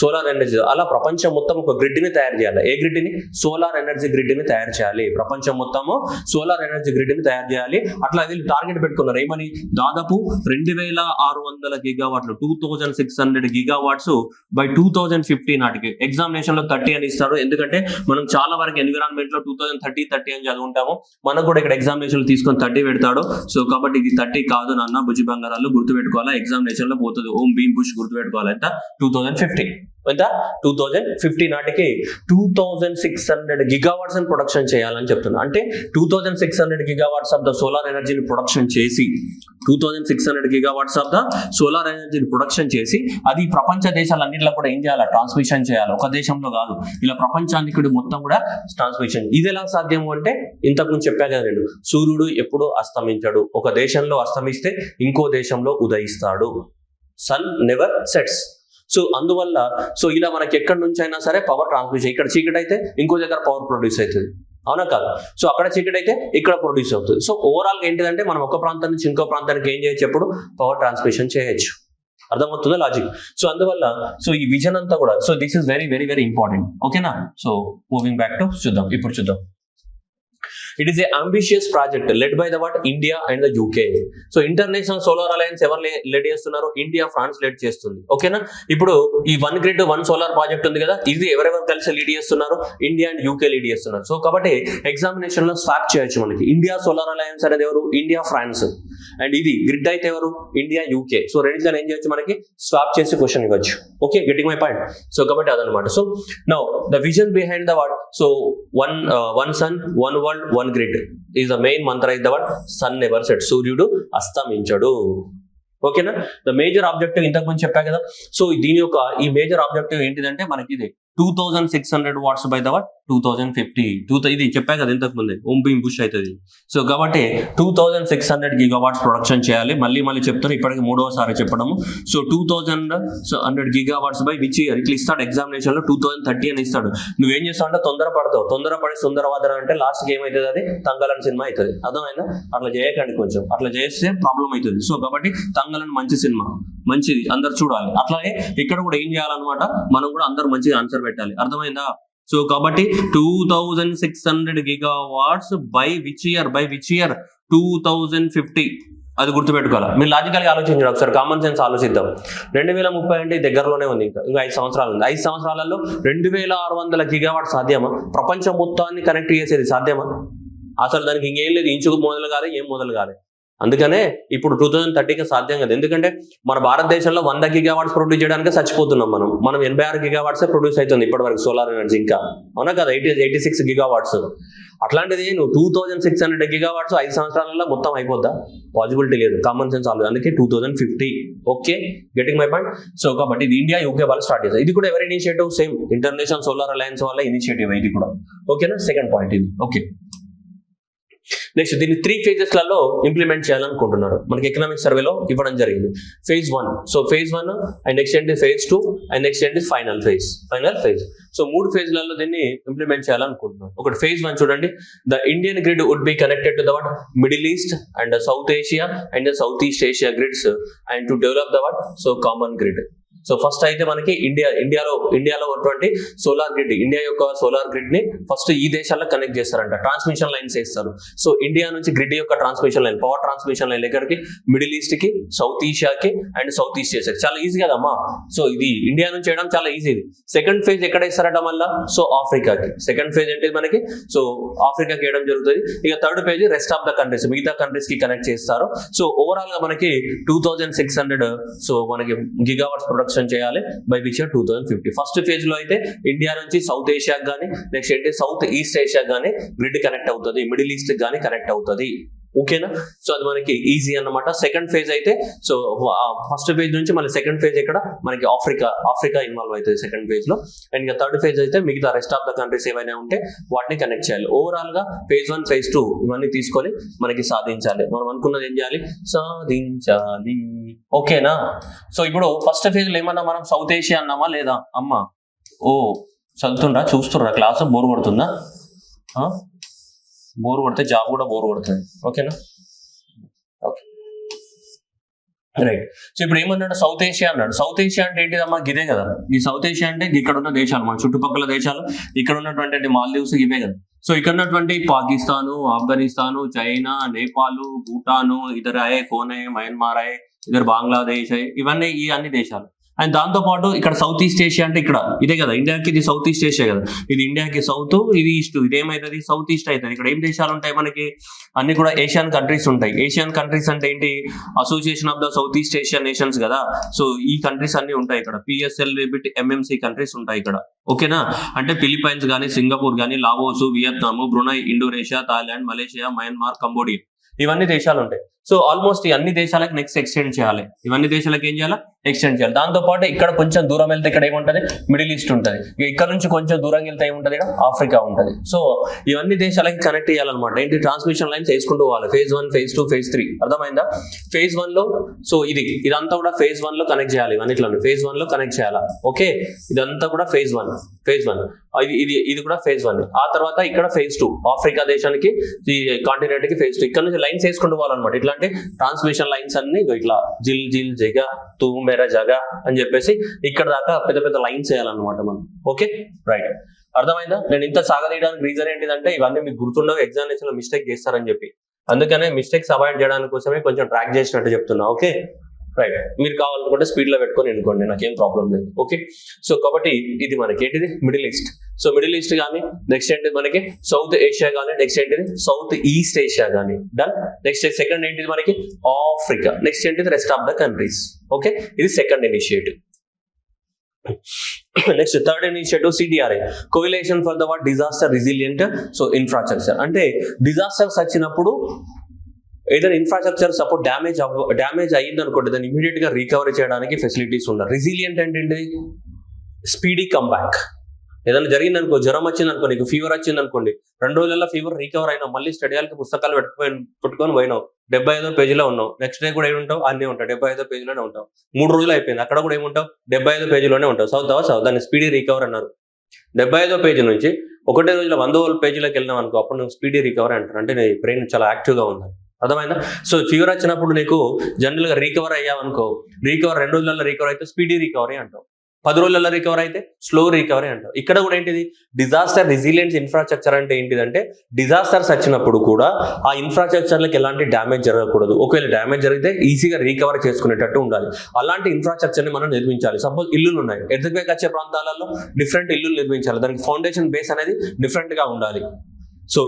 Solar energy. అలా ప్రపంచం మొత్తం ఒక గ్రిడ్ ని తయారు చేయాలి. ఏ గ్రిడ్ ని? సోలార్ ఎనర్జీ గ్రిడ్ ని తయారు చేయాలి. ప్రపంచం మొత్తము సోలార్ ఎనర్జీ గ్రిడ్ ని తయారు చేయాలి. అట్లా వీళ్ళు టార్గెట్ పెట్టుకున్నారు. ఏమని? దాదాపు 2600 గిగావాట్లు, 2600 గిగావాట్స్ బై 2050 నాటికి. ఎగ్జామినేషన్ లో 30 అని ఇస్తారు. ఎందుకంటే మనం చాలా వరకు ఎన్విరాన్మెంట్ లో 2030 అని చదువుకుంటాము. మనకు కూడా ఇక్కడ ఎగ్జామినేషన్ తీసుకొని 30 పెడతాడు. సో కాబట్టి ఇది 30 కాదు నాన్న, బుజ్జి బంగారాలు గుర్తుపెట్టుకోవాలా. ఎగ్జామినేషన్ లో పోతుంది. ఓం భీమ్ పుష్ గుర్తుపెట్టుకోవాలి. ఎంత? 2050. ఎంత? 2050 నాటికి 2600 గిగావాట్స్ అని ప్రొడక్షన్ చేయాలని చెప్తున్నా. అంటే 2600 గిగావాట్స్ ఆఫ్ ద సోలార్ ఎనర్జీని ప్రొడక్షన్ చేసి 2600 గిగావాట్స్ ఆఫ్ ద సోలార్ ఎనర్జీని ప్రొడక్షన్ చేసి అది ప్రపంచ దేశాలన్నింటిలో కూడా ఏం చేయాలి? ట్రాన్స్మిషన్ చేయాలి. ఒక దేశంలో కాదు, ఇలా ప్రపంచానికి మొత్తం కూడా ట్రాన్స్మిషన్. ఇది ఎలా సాధ్యము అంటే ఇంతకుముందు చెప్పా కదా నేను, సూర్యుడు ఎప్పుడు అస్తమించడు. ఒక దేశంలో అస్తమిస్తే ఇంకో దేశంలో ఉదయిస్తాడు. Sun never sets. సో అందువల్ల సో ఇలా మనకి ఎక్కడి నుంచి అయినా సరే పవర్ ట్రాన్స్మిషన్. ఇక్కడ చీకటి అయితే ఇంకో దగ్గర పవర్ ప్రొడ్యూస్ అవుతుంది. అవునా కాదు? సో అక్కడ చీకటి అయితే ఇక్కడ ప్రొడ్యూస్ అవుతుంది. సో ఓవరాల్ ఏంటిదంటే మనం ఒక ప్రాంతం నుంచి ఇంకో ప్రాంతానికి ఏం చేయొచ్చు? ఎప్పుడు పవర్ ట్రాన్స్మిషన్ చేయొచ్చు. అర్థమవుతుందా లాజిక్? సో అందువల్ల సో ఈ విజన్ అంతా కూడా so this is very very very important. ఓకేనా. సో మూవింగ్ బ్యాక్ టు చూద్దాం. ఇప్పుడు చూద్దాం. It is a ambitious project led by the India and the UK. So international solar alliance ఎవరు lead చేస్తున్నారు? ఇండియా, ఫ్రాన్స్ లెడ్ చేస్తుంది. ఓకేనా. ఇప్పుడు ఈ 1 గ్రిడ్ 1 సోలార్ ప్రాజెక్ట్ ఉంది కదా, ఇది ఎవరెవరు కలిసి లీడ్ చేస్తున్నారు? ఇండియా అండ్ యూకే లీడ్ చేస్తున్నారు. సో కాబట్టి ఎగ్జామినేషన్ లో స్వాప్ చేయొచ్చు మనకి. ఇండియా సోలార్ అలయన్స్ అనేది ఎవరు? India, France. అండ్ ఇది గ్రిడ్ అయితే ఎవరు? India, UK. సో రెండింటిలో ఏం చేయొచ్చు? మనకి స్వాప్ చేసి క్వశ్చన్ ఇవ్వచ్చు. Okay, getting my point. So కాబట్టి అదనమాట. So now the vision behind the so one sun 1 world 1 grid is the main మంత్ర is the sun never set. సూర్యుడు అస్తమించడు. ఓకేనా. ద మేజర్ ఆబ్జెక్టివ్ ఇంతకు ముందు చెప్పా కదా. సో దీని యొక్క ఈ మేజర్ ఆబ్జెక్టివ్ ఏంటిదంటే మనకి ఇది 2600 వాట్స్ బై ద 2050. ఇది చెప్పా కదా ఇంతకు ముందే, ఓం భీమ్ బుష్ అవుతుంది. సో కాబట్టి 2600 గిగావాట్స్ ప్రొడక్షన్ చేయాలి. మళ్ళీ చెప్తాను, ఇప్పటికి 3వసారి చెప్పడము. So 2100 gigawatts by which year ఇట్లా ఇస్తాడు ఎగ్జామినేషన్ లో. 2030 అని ఇస్తాడు. నువ్వేం చేస్తావు అంటే తొందరపడి సుందరవాదన అంటే లాస్ట్ కి ఏమవుతుంది? అది తంగలన్ సినిమా అవుతుంది. అర్థమైందా? అట్లా చేయకండి, కొంచెం అట్లా చేస్తే ప్రాబ్లం అవుతుంది. సో కాబట్టి తంగలన్ మంచి సినిమా, మంచిది, అందరు చూడాలి. అట్లాగే ఇక్కడ కూడా ఏం చేయాలన్నమాట, మనం కూడా అందరు మంచిగా ఆన్సర్ పెట్టాలి. అర్థమైందా? సో కాబట్టి 2600 గిగావాట్స్ బై విచ్ ఇయర్? 2050. అది గుర్తుపెట్టుకోవాలి. మీరు లాజికల్గా ఆలోచించండి, ఒకసారి కామన్ సెన్స్ ఆలోచిద్దాం. 2030 అంటే దగ్గరలోనే ఉంది, ఇంకా 5 సంవత్సరాలు ఉంది. 5 సంవత్సరాలలో 2600 గిగావాట్ సాధ్యమా? ప్రపంచం మొత్తాన్ని కనెక్ట్ చేసేది సాధ్యమా? అసలు దానికి ఇంకేం లేదు, ఇంచుకు మొదలు కాదు, ఏం మొదలు కాదు. అందుకనే ఇప్పుడు 2030కి సాధ్యం కదా. ఎందుకంటే మన భారతదేశంలో 100 గిగావాట్స్ ప్రొడ్యూస్ చేయడానికి చచ్చిపోతున్నాం. మనం 86 గిగావాట్సే ప్రొడ్యూస్ అవుతుంది ఇప్పటివరకు సోలార్ ఎనర్జీ. ఇంకా అవునా కదా, 86 గిగావాట్స్. అట్లాంటిది నువ్వు 2600 గిగావాట్స్ 5 సంవత్సరాలలో మొత్తం అయిపోద్దా? పాసిబిలిటీ లేదు. కామన్ సెన్స్ ఆలోచన. అందుకే 2050. Okay, getting my point. So కాబట్టి ఇది ఇండియా యూకే వాళ్ళు స్టార్ట్ చేస్తారు. ఇది కూడా ఎవరి initiative? Same international solar alliance వాళ్ళ ఇనిషియేటివ్ ఇది కూడా. ఓకేనా, సెకండ్ పాయింట్ ఇది. ఓకే, నెక్స్ట్ దీన్ని 3 phases-లలో ఇంప్లిమెంట్ చేయాలనుకుంటున్నారు. మనకి ఎకనామిక్ సర్వేలో ఇవ్వడం జరిగింది. phase 1, so phase 1 and next ఏంటి phase 2 అండ్ నెక్స్ట్ ఏంటి ఫైనల్ ఫేజ్. సో 3 phases-లలో దీన్ని ఇంప్లిమెంట్ చేయాలనుకుంటున్నారు. ఒకటి phase 1 చూడండి. The Indian grid would be connected to the what Middle East and South Asia and South east Asia grids and to develop the what so common grid. So first అయితే మనకి ఇండియాలో ఉన్నటువంటి solar grid, India యొక్క solar grid ని first ఈ దేశాల్లో connect చేస్తారంట. Transmission lines వేస్తారు. సో ఇండియా నుంచి గ్రిడ్ యొక్క transmission line, power transmission line ఎక్కడికి? మిడిల్ ఈస్ట్ కి, సౌత్ ఏషియాకి అండ్ సౌత్ ఈస్ట్ ఏషియాకి. చాలా ఈజీ కదమ్మా. సో ఇది ఇండియా నుంచి చేయడం చాలా ఈజీ. సెకండ్ ఫేజ్ ఎక్కడ ఇస్తారట మళ్ళా? సో ఆఫ్రికాకి. సెకండ్ ఫేజ్ ఏంటి మనకి? సో ఆఫ్రికాకి వేయడం జరుగుతుంది. ఇక third phase rest of the countries, మిగతా కంట్రీస్ కి కనెక్ట్ చేస్తారు. సో ఓవరాల్ గా మనకి 2600 సో మనకి గిగావాట్స్ ప్రొడక్షన్ చేయాలి బై విచ్ 2050. ఫస్ట్ ఫేజ్ లో అయితే ఇండియా నుంచి సౌత్ ఏషియాకి కానీ, నెక్స్ట్ ఏంటి సౌత్ ఈస్ట్ ఏషియాకి కానీ గ్రిడ్ కనెక్ట్ అవుతుంది, మిడిల్ ఈస్ట్ గానీ కనెక్ట్ అవుతుంది. ఓకేనా, సో అది మనకి ఈజీ అన్నమాట. సెకండ్ ఫేజ్ అయితే సో ఫస్ట్ ఫేజ్ నుంచి మళ్ళీ సెకండ్ ఫేజ్ ఇక్కడ మనకి ఆఫ్రికా ఇన్వాల్వ్ అవుతుంది సెకండ్ ఫేజ్ లో. అండ్ ఇంకా థర్డ్ ఫేజ్ అయితే మిగతా రెస్ట్ ఆఫ్ ద కంట్రీస్ ఏవైనా ఉంటే వాటిని కనెక్ట్ చేయాలి. ఓవరాల్ గా phase 1 phase 2 ఇవన్నీ తీసుకొని మనకి సాధించాలి. మనం అనుకున్నది ఏం చేయాలి? సాధించాలి. ఓకేనా, సో ఇప్పుడు ఫస్ట్ ఫేజ్ లో ఏమన్నా మనం సౌత్ ఏషియా అన్నామా లేదా? అమ్మా ఓ చదువుతుండ్రా, చూస్తుర్రా క్లాస్? బోర్ కొడుతుందా? బోర్ కొడితే జాబ్ కూడా బోర్ కొడుతుంది. ఓకేనా, ఓకే రైట్. సో ఇప్పుడు ఏమన్నాడు? సౌత్ ఏషియా అన్నాడు. సౌత్ ఏషియా అంటే ఏంటిదమ్మా? గిదే కదా. ఈ సౌత్ ఏషియా అంటే ఇక్కడ ఉన్న దేశాలు, మన చుట్టుపక్కల దేశాలు, ఇక్కడ ఉన్నటువంటి మాల్దీవ్స్ ఇవే కదా. సో ఇక్కడ ఉన్నటువంటి పాకిస్తాను, ఆఫ్ఘనిస్తాను, చైనా, నేపాల్, భూటాను, ఇదర్ కోనే, మయన్మార్, ఇదర్ బంగ్లాదేశ్, ఇవన్నీ ఈ అన్ని దేశాలు. అండ్ దాంతో పాటు ఇక్కడ సౌత్ ఈస్ట్ ఏషియా అంటే ఇక్కడ ఇదే కదా. ఇండియాకి ఇది సౌత్ ఈస్ట్ ఏషియా కదా. ఇది ఇండియాకి సౌత్, ఇది ఈస్ట్. ఇది ఏమవుతుంది? సౌత్ ఈస్ట్ అవుతుంది. ఇక్కడ ఏం దేశాలు ఉంటాయి మనకి? అన్ని కూడా ఏషియన్ కంట్రీస్ ఉంటాయి. ఏషియన్ కంట్రీస్ అంటే ఏంటి? Association of the south east Asian nations కదా. సో ఈ కంట్రీస్ అన్ని ఉంటాయి ఇక్కడ. PSL, MMC కంట్రీస్ ఉంటాయి ఇక్కడ. ఓకేనా, అంటే ఫిలిప్పైన్స్ కానీ, సింగపూర్ కానీ, Laos, Vietnam, Brunei, Indonesia, Thailand, Malaysia, Myanmar, Cambodia, ఇవన్నీ దేశాలు ఉంటాయి. సో ఆల్మోస్ట్ ఈ అన్ని దేశాలకు నెక్స్ట్ ఎక్స్టెండ్ చేయాలి. ఇవన్నీ దేశాలకు ఏం చేయాలి? ఎక్స్టెండ్ చేయాలి. దాంతో పాటు ఇక్కడ కొంచెం దూరం వెళ్తే ఇక్కడ ఏముంటది? మిడిల్ ఈస్ట్ ఉంటుంది. ఇక్కడ నుంచి కొంచెం దూరం వెళ్తే ఏముంటది? ఇక్కడ ఆఫ్రికా ఉంటుంది. సో ఇవన్నీ దేశాలకి కనెక్ట్ చేయాలన్నమాట. ఏంటి? ట్రాన్స్మిషన్ లైన్స్ వేసుకుంటూ పోవాలి. phase 1 phase 2 phase 3 అర్థమైందా? phase 1 లో సో ఇదంతా కూడా phase 1 లో కనెక్ట్ చేయాలి. ఇవన్నిట్లో phase 1 లో కనెక్ట్ చేయాలా? ఓకే, ఇదంతా కూడా phase 1 ఇది కూడా phase 1. ఆ తర్వాత ఇక్కడ phase 2 ఆఫ్రికా దేశానికి, ఈ కాంటినెంట్ కి phase 2. ఇక్కడ నుంచి లైన్స్ వేసుకుంటూ పోవాలన్నమాట. ఇట్లా అంటే ట్రాన్స్మిషన్ లైన్స్ అన్ని ఇట్లా జిల్ జిల్ జగా తూ మేరా జగా అని చెప్పేసి ఇక్కడ దాకా పెద్ద పెద్ద లైన్స్ వేయాలన్నమాట మనం. ఓకే రైట్, అర్థమైందా? నేను ఇంత సాగదీయడానికి రీజన్ ఏంటిదంటే ఇవన్నీ మీకు గుర్తుండవు, ఎగ్జామినేషన్ లో మిస్టేక్ చేస్తారని చెప్పి. అందుకనే మిస్టేక్స్ అవాయిడ్ చేయడానికి కోసమే కొంచెం ట్రాక్ చేసినట్టు చెప్తున్నా. ఓకే రైట్, మీరు కావాలనుకుంటే స్పీడ్ లో పెట్టుకొని ఎన్నుకోండి, నాకేం ప్రాబ్లం లేదు. ఓకే, సో కాబట్టి ఇది మనకి ఏంటిది? Middle east. So middle east కానీ, నెక్స్ట్ ఏంటి మనకి సౌత్ ఏషియా కానీ, నెక్స్ట్ ఏంటిది సౌత్ ఈస్ట్ ఏషియా కానీ. డన్. నెక్స్ట్ సెకండ్ ఏంటిది మనకి? ఆఫ్రికా. నెక్స్ట్ ఏంటిది? Rest of the countries. Okay, ఇది second initiative. Next third initiative CDRA, coalition for the what disaster resilient so infrastructure. అంటే డిజాస్టర్స్ వచ్చినప్పుడు ఏదైనా ఇన్ఫ్రాస్ట్రక్చర్ సపోర్ట్ డ్యామేజ్ అయ్యింది అనుకోండి, దాన్ని ఇమీడియట్ గా రికవరీ చేయడానికి ఫెసిలిటీస్ ఉండాలి. రెసిలియంట్ అంటే ఏంటి? Speedy comeback. ఏదైనా జరిగింది అనుకో, జ్వరం వచ్చింది అనుకో, నీకు ఫీవర్ వచ్చింది అనుకోండి, 2 రోజులలో ఫీవర్ రికవర్ అయినావు, మళ్ళీ స్టడీ హాల్కి పుస్తకాలు పెట్టుకొని పోయినావు, 75వ పేజీలో ఉన్నావు, నెక్స్ట్ డే కూడా ఏముంటావు? అన్నీ ఉంటావు, 75వ పేజీలోనే ఉంటావు. 3 రోజులు అయిపోయింది, అక్కడ కూడా ఏముంటావు? 75వ పేజీలోనే ఉంటావు. చదువుతావా? దాన్ని స్పీడీ రికవర్ అన్నారు. 75వ పేజీ నుంచి ఒకటే రోజులో 100వ పేజీలోకి వెళ్ళినావు అనుకో, అప్పుడు నువ్వు స్పీడీ రికవర్ అంటారు. అంటే నీ బ్రెయిన్ చాలా యాక్టివ్ గా ఉంది. అర్థమైందా? సో ఫీవర్ వచ్చినప్పుడు నీకు జనరల్ గా రికవర్ అయ్యావు అనుకో, 2 రోజులలో రికవర్ అయితే స్పీడీ రికవరీ అంటావు. 10 రోజులలో రికవర్ అయితే స్లో రికవరీ అంటారు. ఇక్కడ కూడా ఏంటిది డిజాస్టర్ రెసిలియన్స్ ఇన్ఫ్రాస్ట్రక్చర్ అంటే ఏంటిదంటే డిజాస్టర్స్ వచ్చినప్పుడు కూడా ఆ ఇన్ఫ్రాస్ట్రక్చర్లకు ఎలాంటి డ్యామేజ్ జరగకూడదు. ఒకవేళ డ్యామేజ్ జరిగితే ఈజీగా రికవర్ చేసుకునేటట్టు ఉండాలి. అలాంటి ఇన్ఫ్రాస్ట్రక్చర్ని మనం నిర్మించాలి. సపోజ్ ఇల్లులు ఉన్నాయి, ఎర్త్క్వేక్ వచ్చే ప్రాంతాలలో డిఫరెంట్ ఇల్లులు నిర్మించాలి. దానికి ఫౌండేషన్ బేస్ అనేది డిఫరెంట్ గా ఉండాలి. సో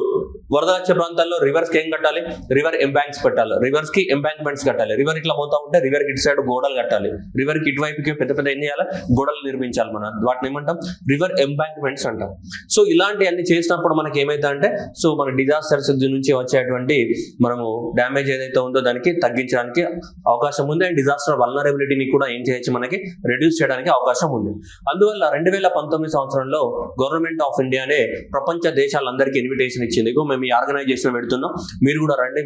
వరద వచ్చే ప్రాంతాల్లో రివర్స్ కి ఏం కట్టాలి, రివర్ ఎంబాంక్స్ పెట్టాలి, రివర్స్ కి ఎంబాంక్మెంట్స్ కట్టాలి. రివర్ ఇట్లా పోతా ఉంటే రివర్ కి ఇటు సైడ్ గోడలు కట్టాలి, రివర్ కి ఇటువైపుకి పెద్ద పెద్ద ఏం చేయాలి, గోడలు నిర్మించాలి. మనం వాటిని ఏమంటాం, రివర్ ఎంబాంక్మెంట్స్ అంటాం. సో ఇలాంటివన్నీ చేసినప్పుడు మనకి ఏమైతే అంటే సో మన డిజాస్టర్స్ నుంచి వచ్చేటువంటి మనము డ్యామేజ్ ఏదైతే ఉందో దానికి తగ్గించడానికి అవకాశం ఉంది. అండ్ డిజాస్టర్ వల్నరబిలిటీని కూడా ఏం చేయొచ్చు, మనకి రెడ్యూస్ చేయడానికి అవకాశం ఉంది. అందువల్ల 2019 సంవత్సరంలో గవర్నమెంట్ ఆఫ్ ఇండియానే ప్రపంచ దేశాలందరికీ ఇన్విటేషన్ ఇచ్చింది. మేము ఈ ఆర్గనైజేషన్ పెడుతున్నాం, మీరు కూడా రండి,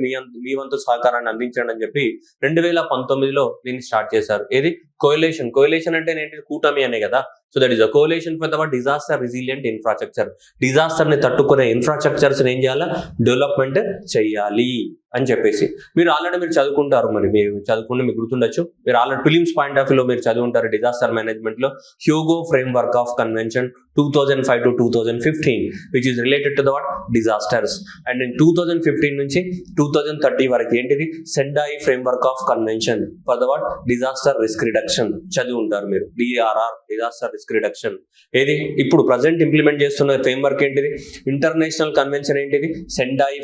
మీ వంతు సహకారాన్ని అందించండి అని చెప్పి 2019లో దీన్ని స్టార్ట్ చేశారు. ఏది కోయలేషన్ అంటే ఏంటి, కూటమి అనే కదా. So that is a coalition for the disaster resilient infrastructure. Disaster ని తట్టుకునే ఇన్ఫ్రాస్ట్రక్చర్స్ ఏం చేయాలా, డెవలప్మెంట్ చెయ్యాలి అని చెప్పేసి. మీరు చదువుకుంటారు, మరి మీరు చదువుకుంటే మీకు గుర్తుండొచ్చు. మీరు ఆల్రెడీ ఫిలిమ్స్ పాయింట్ ఆఫ్ వ్యూలో మీరు చదువుంటారు డిజాస్టర్ మేనేజ్మెంట్ లో Hugo framework of convention 2005 to 2015 which is related to the disasters. And in 2015 నుంచి 2030 వరకు ఏంటిది, Sendai framework of convention for the disaster risk reduction చదివి ఉంటారు మీరు, DRR డిజాస్టర్ రిస్క్ రిడక్షన్. ఏది ఇప్పుడు ప్రజెంట్ ఇంప్లిమెంట్ చేస్తున్న ఫ్రేమ్వర్క్ ఏంటిది, ఇంటర్నేషనల్ కన్వెన్షన్ ఏంటిది, సెండాయి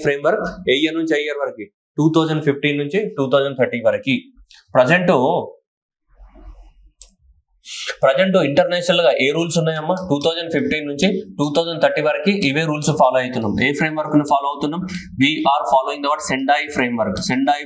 ఫ్రేమ్వర్క్ ఏ ఇయర్ నుంచి ఏ ఇయర్ వరకు, 2015 నుంచి 2030 వరకు. ప్రజెంట్ ఇంటర్నేషనల్ గా ఏ రూల్స్ ఉన్నాయమ్మా, 2015 నుంచి 2030 వరకు ఇవే రూల్స్ ఫాలో అవుతున్నాం. ఏ ఫ్రేమ్వర్క్ ని ఫాలో అవుతున్నాం, we're following the Sendai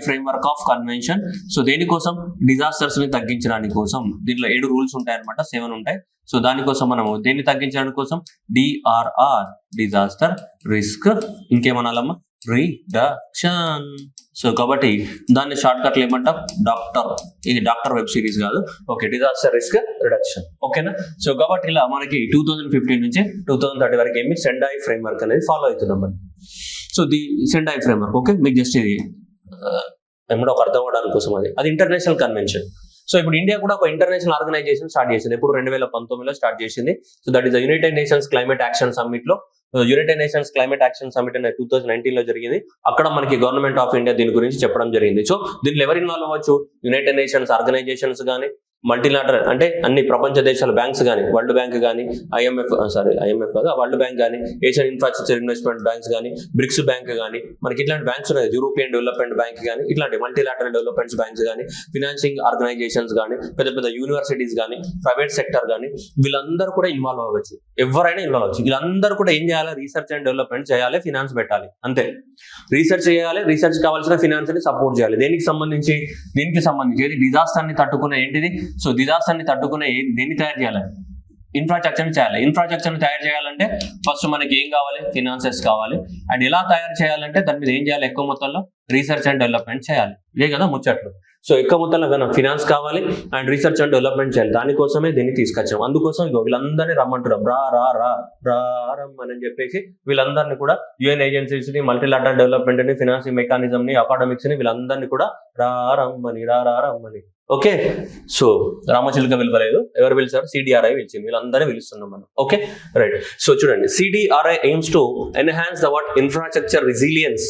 framework of convention. So దేనికోసం, డిజాస్టర్స్ ని తగ్గించడానికి కోసం. దీంట్లో 7 రూల్స్ ఉంటాయి అనమాట, 7 ఉంటాయి. సో దానికోసం మనము దేన్ని తగ్గించడానికి కోసం, DRR డిజాస్టర్ రిస్క్, ఇంకేమనాలమ్మా, రిడక్షన్. సో కాబట్టి దాన్ని షార్ట్ కట్లు ఏమంటాం, డాక్టర్. ఇది డాక్టర్ వెబ్ సిరీస్ కాదు, ఓకే, డిజాస్టర్ రిస్క్ రిడక్షన్, ఓకేనా. సో కాబట్టి ఇలా మనకి 2015 నుంచి 2030 వరకు ఏమి సెండాయి ఫ్రేమ్వర్క్ అనేది ఫాలో అవుతున్నాం మనం. So the Sendai framework, okay, మీకు జస్ట్ ఇది ఏమంటే ఒక అర్థం అవడానికి కోసం అది ఇంటర్నేషనల్ కన్వెన్షన్. సో ఇప్పుడు ఇండియా కూడా ఒక ఇంటర్నేషనల్ ఆర్గనైజేషన్ స్టార్ట్ చేసింది. ఇప్పుడు 2019లో స్టార్ట్ చేసింది. So that is the United Nations climate action summit లో. United Nations climate action summit అనేది 2019లో జరిగింది. అక్కడ మనకి గవర్నమెంట్ ఆఫ్ ఇండియా దీని గురించి చెప్పడం జరిగింది. సో దీనిలో ఎవరు ఇన్వాల్వ్ అవ్వచ్చు, యునైటెడ్ నేషన్స్ ఆర్గనైజేషన్స్ కానీ, మల్టీలాటరల్ అంటే అన్ని ప్రపంచ దేశాల బ్యాంక్స్ కానీ, వరల్డ్ బ్యాంక్ కానీ, ఐఎంఎఫ్ కాదు, వరల్డ్ బ్యాంక్ కానీ, ఏషియన్ ఇన్ఫ్రాస్ట్రక్చర్ ఇన్వెస్ట్మెంట్ బ్యాంక్స్ కానీ, బ్రిక్స్ బ్యాంక్ కానీ, మనకి ఇట్లాంటి బ్యాంక్స్ ఉన్నాయి, యూరోపియన్ డెవలప్మెంట్ బ్యాంక్ కానీ, ఇట్లాంటి మల్టీలాటరల్ డెవలప్మెంట్స్ బ్యాంక్స్ కానీ, ఫినాన్సింగ్ ఆర్గనైజేషన్స్ కానీ, పెద్ద పెద్ద యూనివర్సిటీస్ కానీ, ప్రైవేట్ సెక్టర్ కానీ, వీళ్ళందరూ కూడా ఇన్వాల్వ్ అవ్వచ్చు. ఎవరైనా ఇన్వాల్వ్ అవ్వచ్చు. వీళ్ళందరూ కూడా ఏం చేయాలి, రీసెర్చ్ అండ్ డెవలప్మెంట్ చేయాలి, ఫినాన్స్ పెట్టాలి, అంతే. రీసెర్చ్ చేయాలి, రీసెర్చ్ కావాల్సిన ఫినాన్స్ ని సపోర్ట్ చేయాలి. దీనికి సంబంధించి ఏది, డిజాస్టర్ ని తట్టుకునే ఏంటిది. సో డిజాస్టర్ ని తట్టుకునే దేన్ని తయారు చేయాలి, ఇన్ఫ్రాస్ట్రక్చర్ చేయాలి. ఇన్ఫ్రాస్ట్రక్చర్ తయారు చేయాలంటే ఫస్ట్ మనకి ఏం కావాలి, ఫినాన్సెస్ కావాలి. అండ్ ఎలా తయారు చేయాలంటే దాని మీద ఏం చేయాలి, ఎక్కువ మొత్తంలో రీసెర్చ్ అండ్ డెవలప్మెంట్ చేయాలి. ఇదే కదా ముచ్చట్లు. సో ఎక్కువ మొత్తంలో ఫినాన్స్ కావాలి అండ్ రీసెర్చ్ అండ్ డెవలప్మెంట్ చేయాలి. దానికోసమే దీన్ని తీసుకొచ్చాం. అందుకోసం వీళ్ళందరినీ రమ్మంటున్నాం, రమ్మని చెప్పేసి వీళ్ళందరినీ కూడా యుఎన్ ఏజెన్సీస్ ని, మల్టీలాటరల్ డెవలప్మెంట్ ని, ఫినాన్సింగ్ మెకానిజం ని, అకాడమిక్స్ ని, వీళ్ళందరినీ కూడా రమ్మని. ఓకే, సో రామచిలుక పిలవలేదు, ఎవరు పిలిచారు, CDRI పిలిచింది. వీళ్ళందరినీ పిలుస్తున్నాం మనం. Okay, right. సో చూడండి, CDRI aims to enhance the infrastructure resilience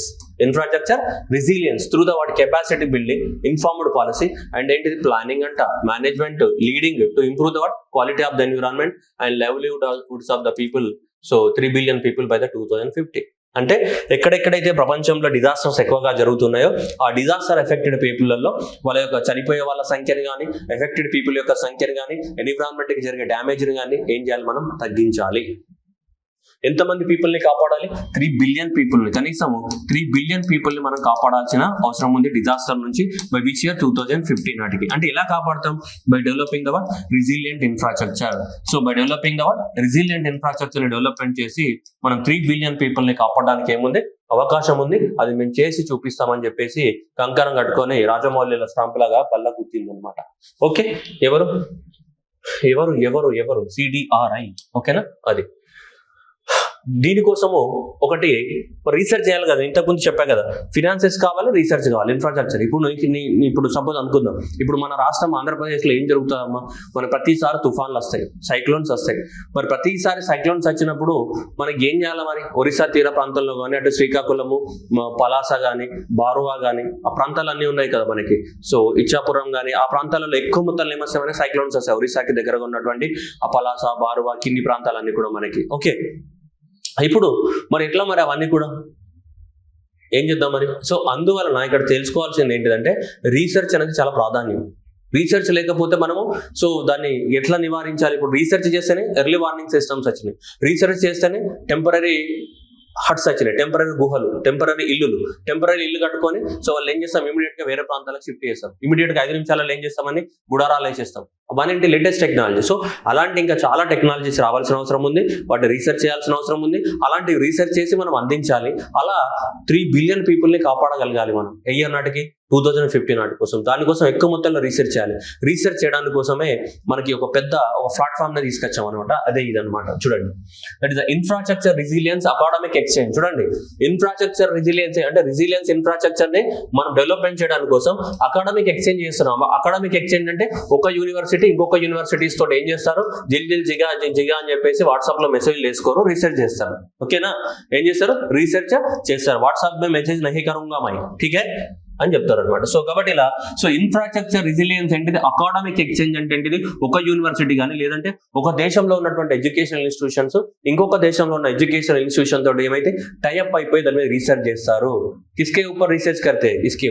through the capacity building, informed policy and planning and management leading to improve the quality of the environment and livelihoods of the people. So 3 billion people by the 2050. అంటే ఎక్కడెక్కడైతే ప్రపంచంలో disasters ఎక్కువగా జరుగుతున్నాయో ఆ disaster affected పీపుల్లలో వాళ్ళ యొక్క చనిపోయే వాళ్ళ సంఖ్యను కానీ, ఎఫెక్టెడ్ పీపుల్ యొక్క సంఖ్యను కానీ, ఎన్విరాన్మెంట్ కి జరిగే డ్యామేజ్ని కానీ ఏం చేయాలి, మనం తగ్గించాలి. ఎంతమంది పీపుల్ ని కాపాడాలి, 3 బిలియన్ పీపుల్ ని, కనీసం 3 బిలియన్ పీపుల్ ని మనం కాపాడాల్సిన అవసరం ఉంది డిజాస్టర్ నుంచి బై విచ్ ఇయర్ 2050 నాటికి. అంటే ఎలా కాపాడతాం, by developing the resilient infrastructure. So by developing the resilient infrastructure ని డెవలప్మెంట్ చేసి మనం 3 బిలియన్ పీపుల్ ని కాపాడడానికి ఏముంది, అవకాశం ఉంది. అది మేము చేసి చూపిస్తామని చెప్పేసి కంకణం కట్టుకొని రాజమౌళిల స్టాంప్ లాగా పల్ల గుర్తింది అనమాట. ఓకే, ఎవరు CDRI, ఓకేనా. అది దీనికోసము ఒకటి రీసెర్చ్ చేయాలి కదా, ఇంతకుముందు చెప్పా కదా, ఫినాన్సెస్ కావాలి, రీసెర్చ్ కావాలి, ఇన్ఫ్రాస్ట్రక్చర్. ఇప్పుడు సపోజ్ అనుకుందాం, ఇప్పుడు మన రాష్ట్రం ఆంధ్రప్రదేశ్లో ఏం జరుగుతుందమ్మా, మన ప్రతిసారి తుఫాన్లు వస్తాయి, సైక్లోన్స్ వస్తాయి. మరి ప్రతిసారి సైక్లోన్స్ వచ్చినప్పుడు మనకి ఏం చేయాలి మరి? ఒరిస్సా తీర ప్రాంతంలో కానీ, అటు శ్రీకాకుళము, పలాస కానీ, బారువా కానీ, ఆ ప్రాంతాలు అన్నీ ఉన్నాయి కదా మనకి. సో ఇచ్చాపురం కానీ, ఆ ప్రాంతాలలో ఎక్కువ మొత్తంలో ఏమొస్తాయని సైక్లోన్స్ వస్తాయి. ఒరిస్సాకి దగ్గరగా ఉన్నటువంటి ఆ పలాస, బారువా, కింది ప్రాంతాలన్నీ కూడా మనకి. ఓకే, ఇప్పుడు మరి ఎట్లా మరి అవన్నీ కూడా ఏం చేద్దాం మరి? సో అందువలన ఇక్కడ తెలుసుకోవాల్సింది ఏంటిదంటే రీసెర్చ్ అనేది చాలా ప్రాధాన్యం. రీసెర్చ్ లేకపోతే మనము సో దాన్ని ఎట్లా నివారించాలి? ఇప్పుడు రీసెర్చ్ చేస్తేనే ఎర్లీ వార్నింగ్ సిస్టమ్స్ వచ్చినాయి, రీసెర్చ్ చేస్తేనే టెంపరీ హట్స్ వచ్చినాయి, టెంపరీ గుహలు, టెంపరీ ఇల్లు కట్టుకొని సో వాళ్ళు ఏం చేస్తాం, ఇమీడియట్ గా వేరే ప్రాంతాలకు షిఫ్ట్ చేస్తాం. ఇమీడియట్ గా 5 నిమిషాలలో ఏం చేస్తామని గుడారాలు వేసేస్తాం. అవన్నీ లేటెస్ట్ టెక్నాలజీ. సో అలాంటి ఇంకా చాలా టెక్నాలజీస్ రావాల్సిన అవసరం ఉంది, వాటి రీసెర్చ్ చేయాల్సిన అవసరం ఉంది. అలాంటివి రీసెర్చ్ చేసి మనం అందించాలి. అలా 3 బిలియన్ పీపుల్ని కాపాడగలగాలి మనం ఇయర్ నాటికి 2050 నాటి కోసం. దానికోసం ఎక్కువ మొత్తంలో రీసెర్చ్ చేయాలి. రీసెర్చ్ చేయడానికి కోసమే మనకి ఒక ప్లాట్ఫామ్ ని తీసుకొచ్చాం అనమాట. అదే ఇదనమాట. చూడండి, that is the infrastructure resilience academic exchange. చూడండి, ఇన్ఫ్రాస్ట్రక్చర్ రెసిలియన్స్ అంటే రెసిలియన్స్ ఇన్ఫ్రాస్ట్రక్చర్ ని మనం డెవలప్మెంట్ చేయడానికి కోసం అకాడమిక్ ఎక్స్చేంజ్ చేస్తున్నాం. అకాడమిక్ ఎక్స్చేంజ్ అంటే ఒక యూనివర్సిటీ ఇంకొక యూనివర్సిటీస్ తోటి ఏం చేస్తారు, జిల్ జిగా అని చెప్పేసి వాట్సాప్ లో మెసేజ్ వేసుకోరు, రీసెర్చ్ చేస్తారు. ఓకేనా? ఏం చేస్తారు? రీసెర్చ్ చేస్తారు. WhatsApp May message Nahi కరూంగా my, ఠీక్ high అని చెప్తారు అనమాట. సో కాబట్టి ఇలా సో ఇన్ఫ్రాస్ట్రక్చర్ రెసిలియన్స్ ఏంటిది, అకాడమిక్ ఎక్స్చేంజ్ అంటే ఏంటిది, ఒక యూనివర్సిటీ కానీ లేదంటే ఒక దేశంలో ఉన్నటువంటి ఎడ్యుకేషనల్ ఇన్స్టిట్యూషన్స్ ఇంకొక దేశంలో ఉన్న ఎడ్యుకేషనల్ ఇన్స్టిట్యూషన్ తోటి ఏమైతే టైఅప్ అయిపోయి దాని మీద రీసెర్చ్ చేస్తారు. किसके ऊपर रिसर्च करते हैं? किसके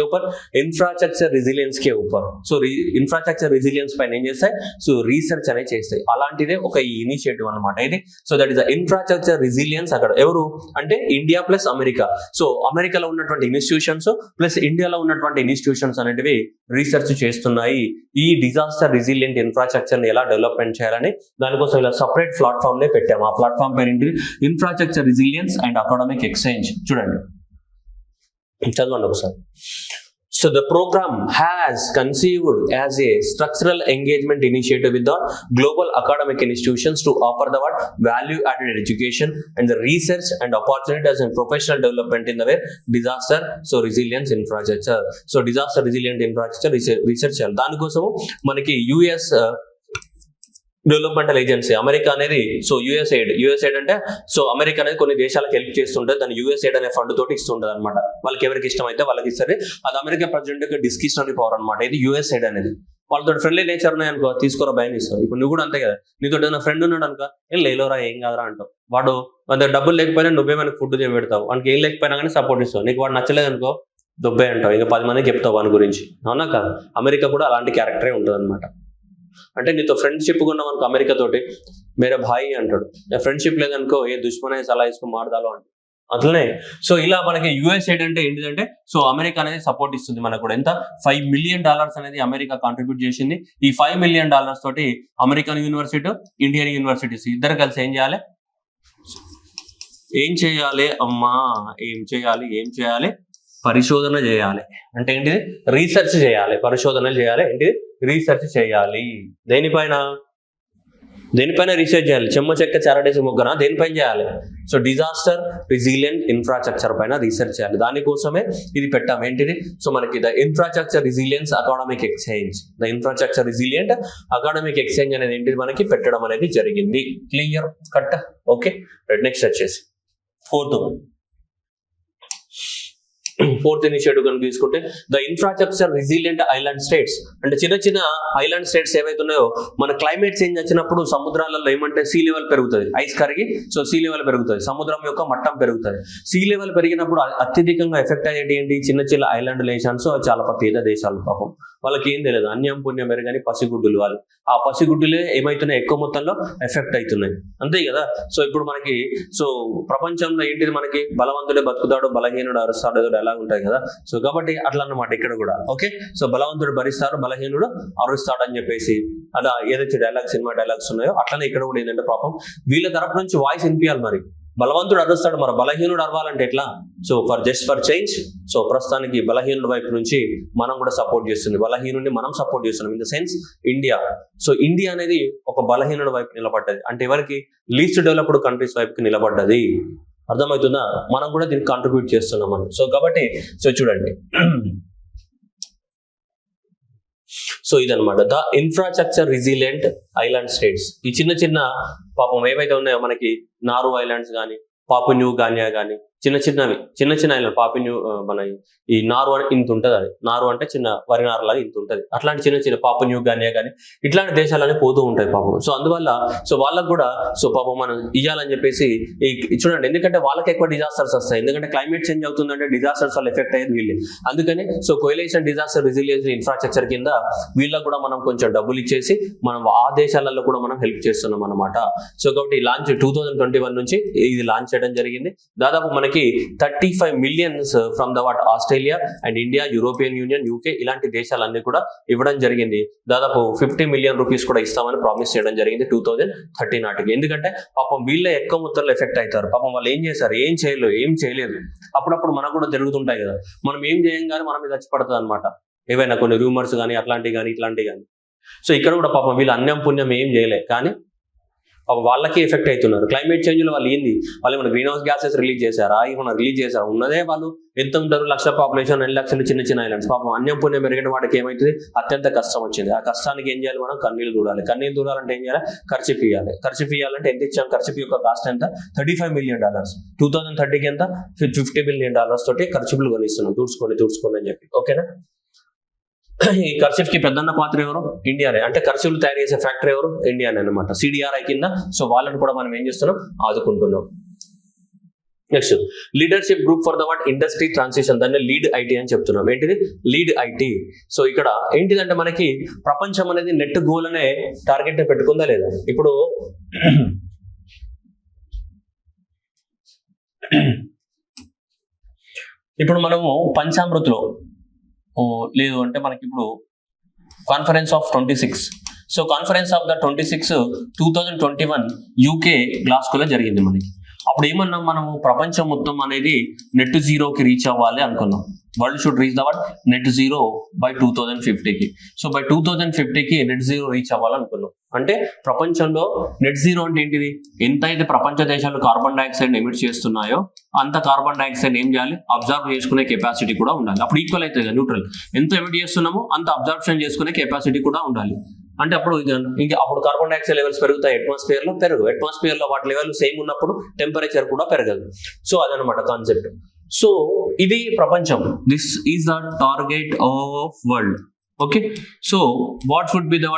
ऊपर ఇన్ఫ్రాస్ట్రక్చర్ రెసిలియన్స్ కే ऊपर. సో ఇన్ఫ్రాస్ట్రక్చర్ రెసిలియన్స్ పైన ఏం చేస్తాయి, సో రీసెర్చ్ అనేది చేస్తాయి. అలాంటిదే ఒక ఇనిషియేటివ్ అనమాట ఇది. So that is the infrastructure resilience. అక్కడ ఎవరు అంటే ఇండియా ప్లస్ అమెరికా. సో అమెరికాలో ఉన్నటువంటి ఇన్స్టిట్యూషన్స్ ప్లస్ ఇండియాలో ఉన్నటువంటి ఇన్స్టిట్యూషన్స్ అనేటివి రీసెర్చ్ చేస్తున్నాయి ఈ డిజాస్టర్ రెసిలియంట్ ఇన్ఫ్రాస్ట్రక్చర్ ని ఎలా డెవలప్మెంట్ చేయాలని. దానికోసం ఇలా సపరేట్ ప్లాట్ఫామ్ నే పెట్టాము. ఆ ప్లాట్ఫామ్ పేరు ఏంటి, infrastructure resilience and academic exchange. చూడండి, చదవండి ఒకసారి. So the program has conceived as a structural engagement initiative with the global academic institutions to offer the value added education and the research and opportunities and professional development in the way disaster resilience infrastructure. So disaster resilient infrastructure research దాని కోసము మనకి US developmental agency America అనేది. So USAID అంటే so America అనేది కొన్ని దేశాలకు help చేస్తుంటుంది. దాన్ని యుఎస్ఎయిడ్ అనే ఫండ్ తోటి ఇస్తుంటది అనమాట. వాళ్ళకి ఎవరికి ఇష్టం అయితే వాళ్ళకి ఇస్తారు. అది అమెరికా ప్రెసిడెంట్ యొక్క డిస్క్రిషనరీ పవర్ అనమాట. ఇది యుఎస్ఎయిడ్ అనేది. వాళ్ళతో ఫ్రెండ్లీ నేచర్ ఉన్నాయి అనుకో, తీసుకోరా భయం ఇస్తారు. ఇప్పుడు నువ్వు కూడా అంతే కదా, నీతో నా ఫ్రెండ్ ఉన్నాడు అనుకో, ఏం లేలోరా ఏం కాదురా అంటావు. వాడు మన డబ్బులు లేకపోయినా నువ్వే మనకి ఫుడ్ పెడతావు, వానికి ఏం లేకపోయినా కానీ సపోర్ట్ ఇస్తావు. నీకు వాడు నచ్చలేదు అనుకో, దుబ్బే అంటావు, ఇంకా 10 మందికి చెప్తావు వాని గురించి. అవునా కాదు? అమెరికా కూడా అలాంటి క్యారెక్టరే ఉంటుంది అనమాట. అంటే నీతో ఫ్రెండ్షిప్ ఉన్నాం అనుకో అమెరికా తోటి, మేరా భాయి అంటాడు. ఫ్రెండ్షిప్ లేదనుకో, ఏ దుష్మనే సలహా ఇసుకో మారదాలో అంటాడు. అట్లనే సో ఇలా మనకి యుఎస్ఎయిడ్ అంటే ఏంటిదంటే సో అమెరికా అనేది సపోర్ట్ ఇస్తుంది మనకు కూడా. ఎంత $5 మిలియన్ అనేది అమెరికా కాంట్రిబ్యూట్ చేసింది. ఈ $5 మిలియన్ తోటి అమెరికన్ యూనివర్సిటీ, ఇండియన్ యూనివర్సిటీస్ ఇద్దరు కలిసి ఏం చేయాలి అమ్మా, ఏం చేయాలి పరిశోధన చేయాలి. అంటే ఏంటిది, రీసెర్చ్ చేయాలి. పరిశోధనలు చేయాలి. ఏంటిది, రీసెర్చ్ చేయాలి. దేనిపైన రీసెర్చ్ చేయాలి. చెమ్మ చెక్క చారడేసి మొగ్గన దేనిపైన చేయాలి? సో డిజాస్టర్ రెసిలియంట్ ఇన్ఫ్రాస్ట్రక్చర్ పైన రీసెర్చ్ చేయాలి. దానికోసమే ఇది పెట్టాం. ఏంటిది, సో మనకి the infrastructure resilience academic exchange. The infrastructure resilient academic exchange అనేది ఏంటిది మనకి పెట్టడం అనేది జరిగింది. Clear cut? ఓకే, నెక్స్ట్ వచ్చేసి ఫోర్త్ ఇనిషియేటివ్ కనుక తీసుకుంటే the infrastructure resilient island states. అంటే చిన్న ఐలాండ్ స్టేట్స్ ఏవైతే ఉన్నాయో, మన క్లైమేట్ చేంజ్ వచ్చినప్పుడు సముద్రాలలో ఏమంటే సీ లెవెల్ పెరుగుతుంది, ఐస్ కరిగి సో సీ లెవెల్ పెరుగుతుంది, సముద్రం యొక్క మట్టం పెరుగుతుంది. సీ లెవెల్ పెరిగినప్పుడు అత్యధికంగా ఎఫెక్ట్ అయ్యేది ఏంటి, చిన్న ఐలాండ్ నేషన్స్, చాలా పేద దేశాలు. పాపం వాళ్ళకి ఏం తెలియదు, అన్యం పుణ్యం మెరుగని పసిగుడ్డులు వాళ్ళు. ఆ పసిగుడ్డులే ఏమైతున్నాయి, ఎక్కువ మొత్తంలో ఎఫెక్ట్ అవుతున్నాయి. అంతే కదా? సో ఇప్పుడు మనకి సో ప్రపంచంలో ఏంటిది, మనకి బలవంతుడే బతుకుతాడు, బలహీనుడు అరుస్తాడు, ఎలా ఉంటాయి కదా. సో కాబట్టి అట్లా అన్నమాట ఇక్కడ కూడా. ఓకే, సో బలవంతుడు భరిస్తాడు, బలహీనుడు అరుస్తాడు అని చెప్పేసి అలా ఏదైతే సినిమా డైలాగ్స్ ఉన్నాయో అట్లనే ఇక్కడ కూడా ఏంటంటే పాపం వీళ్ళ తరపు నుంచి వాయిస్ వినిపించాలి. మరి బలవంతుడు అరుస్తాడు, మరి బలహీనుడు అరవాలంటే ఎట్లా? So for change. సో ప్రస్తుతానికి బలహీనుడి వైపు నుంచి మనం కూడా సపోర్ట్ చేస్తుంది, బలహీనుడిని మనం సపోర్ట్ చేస్తున్నాం. In the sense India. So India అనేది ఒక బలహీనుడి వైపు నిలబడ్డది. అంటే ఎవరికి? లీస్ట్ డెవలప్డ్ కంట్రీస్ వైపుకి నిలబడ్డది. అర్థమవుతుందా? మనం కూడా దీనికి కాంట్రిబ్యూట్ చేస్తున్నాం మనం. సో కాబట్టి సో చూడండి, సో ఇదనమాట the infrastructure resilient island states. ఈ చిన్న చిన్న పాపం ఏవైతే ఉన్నాయో మనకి నారు ఐలాండ్స్ కానీ, పాపు న్యూ గానియా కానీ, చిన్న చిన్న ఐలాండ్ పాపు మన ఈ నారు అని ఇంత ఉంటుంది. అది నారు అంటే చిన్న వరి నారు లాగా ఇంత ఉంటుంది. అట్లాంటి చిన్న పాపు న్యూ గానియా కానీ ఇట్లాంటి దేశాలన్నీ పోతూ ఉంటాయి పాపం. సో అందువల్ల సో వాళ్ళకు కూడా సో పాపం మనం ఇవ్వాలని చెప్పేసి చూడండి, ఎందుకంటే వాళ్ళకి ఎక్కువ డిజాస్టర్స్ వస్తాయి. ఎందుకంటే క్లైమేట్ చేంజ్ అవుతుందంటే డిజాస్టర్స్ వల్ల ఎఫెక్ట్ అయ్యేది వీళ్ళే. అందుకని so coalition disaster resilience infrastructure కింద వీళ్ళకి కూడా మనం కొంచెం డబ్బులు ఇచ్చేసి మనం ఆ దేశాలలో కూడా మనం హెల్ప్ చేస్తున్నాం అనమాట. సో కాబట్టి లాంచ్ 2021 నుంచి ఇది లాంచ్ చేయడం జరిగింది. దాదాపు మనకి 35 millions from the Australia and India, European union, UK ఇలాంటి దేశాలన్నీ కూడా ఇవ్వడం జరిగింది. దాదాపు 50 మిలియన్ రూపీస్ కూడా ఇస్తామని ప్రామిస్ చేయడం జరిగింది 2030 నాటికి. ఎందుకంటే పాపం వీళ్ళే ఎక్కువ మొత్తంలో ఎఫెక్ట్ అవుతారు. పాపం వాళ్ళు ఏం చేశారు? ఏం చేయలేదు. అప్పుడప్పుడు మనకు కూడా జరుగుతుంటాయి కదా, మనం ఏం చేయంగానే మన మీద వచ్చి పడుతుంది అనమాట. ఏవైనా కొన్ని రూమర్స్ కానీ అట్లాంటివి కానీ ఇట్లాంటివి కానీ. సో ఇక్కడ కూడా పాపం వీళ్ళు అన్యం పుణ్యం ఏం చేయలే, కానీ వాళ్ళకి ఎఫెక్ట్ అవుతున్నారు. క్లైమేట్ చేంజ్ లో వాళ్ళు ఏంది, వాళ్ళు ఏమైనా గ్రీన్ హౌస్ గ్యాసెస్ రిలీజ్ చేశారా? ఏమైనా రిలీజ్ చేశారా? ఉన్నదే వాళ్ళు ఎంత ఉంటారు, 1,00,000 పాపులేషన్, 2 లక్షలు చిన్న ఐలాండ్స్. పాపం అన్యం పుణ్యం పెరిగిన వాడికి ఏమవుతుంది? అత్యంత కష్టం వచ్చింది. ఆ కష్టానికి ఏం చేయాలి? మనం కన్నీళ్ళు దూడాలంటే ఏం చేయాలి? ఖర్చు ఇవ్వాలంటే ఎంత ఇచ్చాం? ఖర్చు యొక్క కాస్ట్ ఎంత? $35 మిలియన్. 2030కి ఎంత? $50 మిలియన్ తోటి ఖర్చులు కొనిస్తున్నాం. దూడ్చుకోండి అని చెప్పి. ఓకేనా? ఈ కర్సిఫ్ కి పెద్దన్న పాత్ర ఎవరు? ఇండియానే. అంటే కర్సిఫ్లు తయారు చేసే ఫ్యాక్టరీ ఎవరు? ఇండియానే అనమాట. CDRI కింద. సో వాళ్ళని కూడా మనం ఏం చేస్తున్నాం? ఆదుకుంటున్నాం. Next, leadership group for the industry transition, దాన్ని లీడ్ IT అని చెప్తున్నాం. ఏంటిది? Lead IT. సో ఇక్కడ ఏంటిదంటే మనకి ప్రపంచం అనేది నెట్ గోల్ అనే టార్గెట్ పెట్టుకుందా లేదా? ఇప్పుడు మనము పంచామృతిలో లేదు అంటే మనకి ఇప్పుడు conference of 26. So conference of the 26 2021 UK గ్లాస్గోలో జరిగింది మనకి. అప్పుడు ఏమన్నాం మనము? ప్రపంచం మొత్తం అనేది నెట్ జీరోకి రీచ్ అవ్వాలి అనుకున్నాం. World should reach the net zero by 2050కి. సో బై 2050కి నెట్ జీరో రీచ్ అవ్వాలనుకున్నాం. అంటే ప్రపంచంలో నెట్ జీరో అంటే ఏంటిది? ఎంతైతే ప్రపంచ దేశాలు కార్బన్ డైఆక్సైడ్ ఎమిట్ చేస్తున్నాయో అంత కార్బన్ డైఆక్సైడ్ ఏం చేయాలి? అబ్జర్వ్ చేసుకునే కెపాసిటీ కూడా ఉండాలి. అప్పుడు ఈక్వల్ అవుతుంది కదా, న్యూట్రల్. ఎంత ఎమిట్ చేస్తున్నామో అంత అబ్జర్ప్షన్ చేసుకునే కెపాసిటీ కూడా ఉండాలి. అంటే అప్పుడు అప్పుడు కార్బన్ డైఆక్సైడ్ లెవెల్స్ పెరుగుతాయి, అట్మాస్ఫియర్ లో వాటి లెవెల్ సేమ్ ఉన్నప్పుడు టెంపరేచర్ కూడా పెరగదు. సో అదనమాట కాన్సెప్ట్. సో ఇది ప్రపంచం. This is the target of world. Okay, so what would be the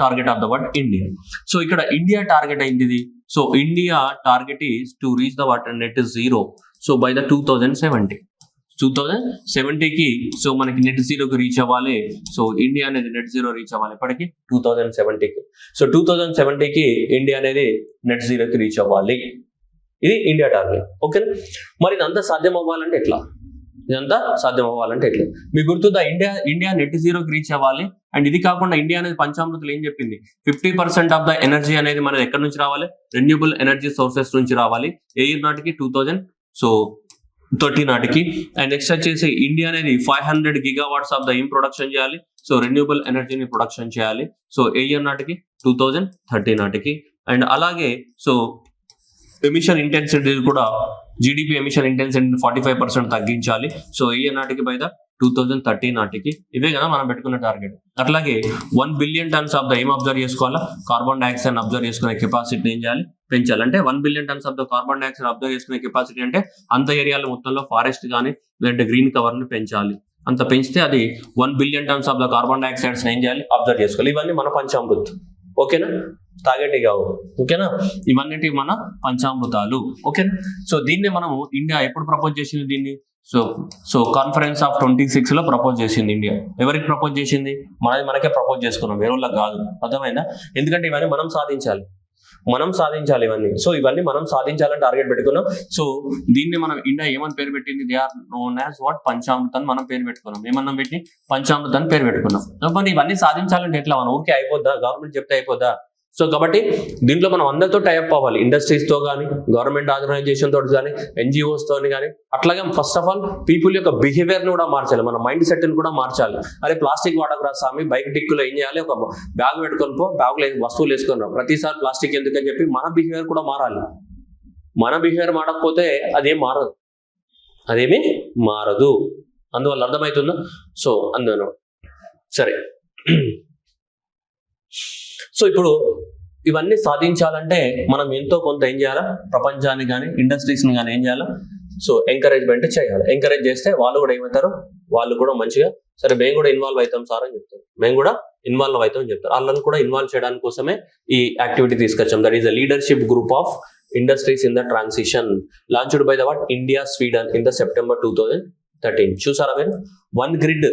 target of the India? So ఇక్కడ ఇండియా టార్గెట్ ఏంటిది? So India target is to reach the net zero. So by the 2070కి so మనకి net జీరోకి reach అవ్వాలి. So India అనేది net zero reach అవ్వాలి ఎప్పటికి? 2070కి. సో 2070కి ఇండియా అనేది నెట్ జీరోకి రీచ్ అవ్వాలి. ఇది ఇండియా టార్గెట్. ఓకేనా? మరి ఇదంతా సాధ్యం అవ్వాలంటే ఎట్లా? మీకు గుర్తుందా? ఇండియా నెట్ జీరోకి రీచ్ అవ్వాలి. అండ్ ఇది కాకుండా ఇండియా అనేది పంచామృతులు ఏం చెప్పింది? 50% ఆఫ్ ద ఎనర్జీ అనేది మనది ఎక్కడి నుంచి రావాలి? రెన్యూబుల్ ఎనర్జీ సోర్సెస్ నుంచి రావాలి. ఏ ఇయర్ నాటికి? 2030 నాటికి. అండ్ నెక్స్ట్ వచ్చేసి ఇండియా అనేది 500 GW ఆఫ్ ద ప్రొడక్షన్ చేయాలి. సో రెన్యూబుల్ ఎనర్జీని ప్రొడక్షన్ చేయాలి. సో ఏ ఇయర్ నాటికి? 2030 నాటికి. అండ్ అలాగే సో ఎమిషన్ ఇంటెన్సిటీ కూడా GDP ఎమిషన్ ఇంటెన్సిటీ 45% తగ్గించాలి. సో ఏ ఇయర్ నాటికి? బై ద 2030 నాటికి. ఇవే కదా మనం పెట్టుకున్న టార్గెట్. అట్లాగే 1 billion tons of the observe చేసుకోవాలా? కార్బన్ డైఆక్సైడ్ అబ్జర్వ్ చేసుకునే కెపాసిటీ ఏం చేయాలి? పెంచాలి. అంటే 1 billion tons of the carbon dioxide observe చేసుకునే కెపాసిటీ అంటే అంత ఏరియాలో మొత్తంలో ఫారెస్ట్ కానీ లేదంటే గ్రీన్ కవర్ ని పెంచాలి. అంత పెంచితే అది 1 billion tons of the carbon dioxides ఏం చేయాలి? అబ్జర్వ్ చేసుకోవాలి. ఇవన్నీ మన పంచామృత్. ఓకేనా? తాగేటి కావు. ఓకేనా? ఇవన్నీ మన పంచామృతాలు. ఓకేనా? సో దీన్ని మనము ఇండియా ఎప్పుడు ప్రపోజ్ చేసింది దీన్ని? సో కాన్ఫరెన్స్ ఆఫ్ 26 లో ప్రపోజ్ చేసింది ఇండియా. ఎవరికి ప్రపోజ్ చేసింది? మనకే ప్రపోజ్ చేసుకున్నాం, వేరే వాళ్ళకి కాదు. అర్థమైందా? ఎందుకంటే ఇవన్నీ మనం సాధించాలి ఇవన్నీ. సో ఇవన్నీ మనం సాధించాలని టార్గెట్ పెట్టుకున్నాం. సో దీన్ని మనం ఇండియా ఏమని పేరు పెట్టింది? They are known as Panchamritam మనం పేరు పెట్టుకున్నాం. ఏమన్నా పెట్టి పంచామృతం పేరు పెట్టుకున్నాం. మరి ఇవన్నీ సాధించాలంటే ఎట్లా? మన ఊరికే అయిపోద్దా? గవర్నమెంట్ చెప్తే అయిపోద్దా? సో కాబట్టి దీంట్లో మనం అందరితో టైఅప్ అవ్వాలి, ఇండస్ట్రీస్తో కానీ, గవర్నమెంట్ ఆర్గనైజేషన్ తోటి కానీ, ఎన్జిఓస్ తోని కానీ. అట్లాగే ఫస్ట్ ఆఫ్ ఆల్ పీపుల్ యొక్క బిహేవియర్ని కూడా మార్చాలి, మన మైండ్ సెట్ని కూడా మార్చాలి. అదే ప్లాస్టిక్ వాడకరా స్వామి, బైక్ టిక్కులో ఏం చేయాలి, ఒక బ్యాగ్ పెట్టుకొని పో, బ్యాగ్లో వస్తువులు వేసుకొని రా, ప్రతిసారి ప్లాస్టిక్ ఎందుకని చెప్పి మన బిహేవియర్ కూడా మారాలి. మన బిహేవియర్ మారకపోతే అదేం మారదు, అదేమీ మారదు. అందువల్ల అర్థమవుతుందా? సో అందువల్ల సరే. సో ఇప్పుడు ఇవన్నీ సాధించాలంటే మనం ఎంతో కొంత ఏం చేయాలా, ప్రపంచాన్ని కానీ ఇండస్ట్రీస్ని కానీ ఏం చేయాలా, సో ఎంకరేజ్మెంట్ చేయాలి. ఎంకరేజ్ చేస్తే వాళ్ళు కూడా ఏమవుతారు, వాళ్ళు కూడా మంచిగా సరే మేము కూడా ఇన్వాల్వ్ అవుతాం సార్ అని చెప్తారు, మేము కూడా ఇన్వాల్వ్ అవుతాం అని చెప్తారు. వాళ్ళని కూడా ఇన్వాల్వ్ చేయడానికి కోసమే ఈ యాక్టివిటీ తీసుకొచ్చాం. That is the leadership group of industries in the transition, launched by the India Sweden in the September 2013. చూసారా మీరు? One grid,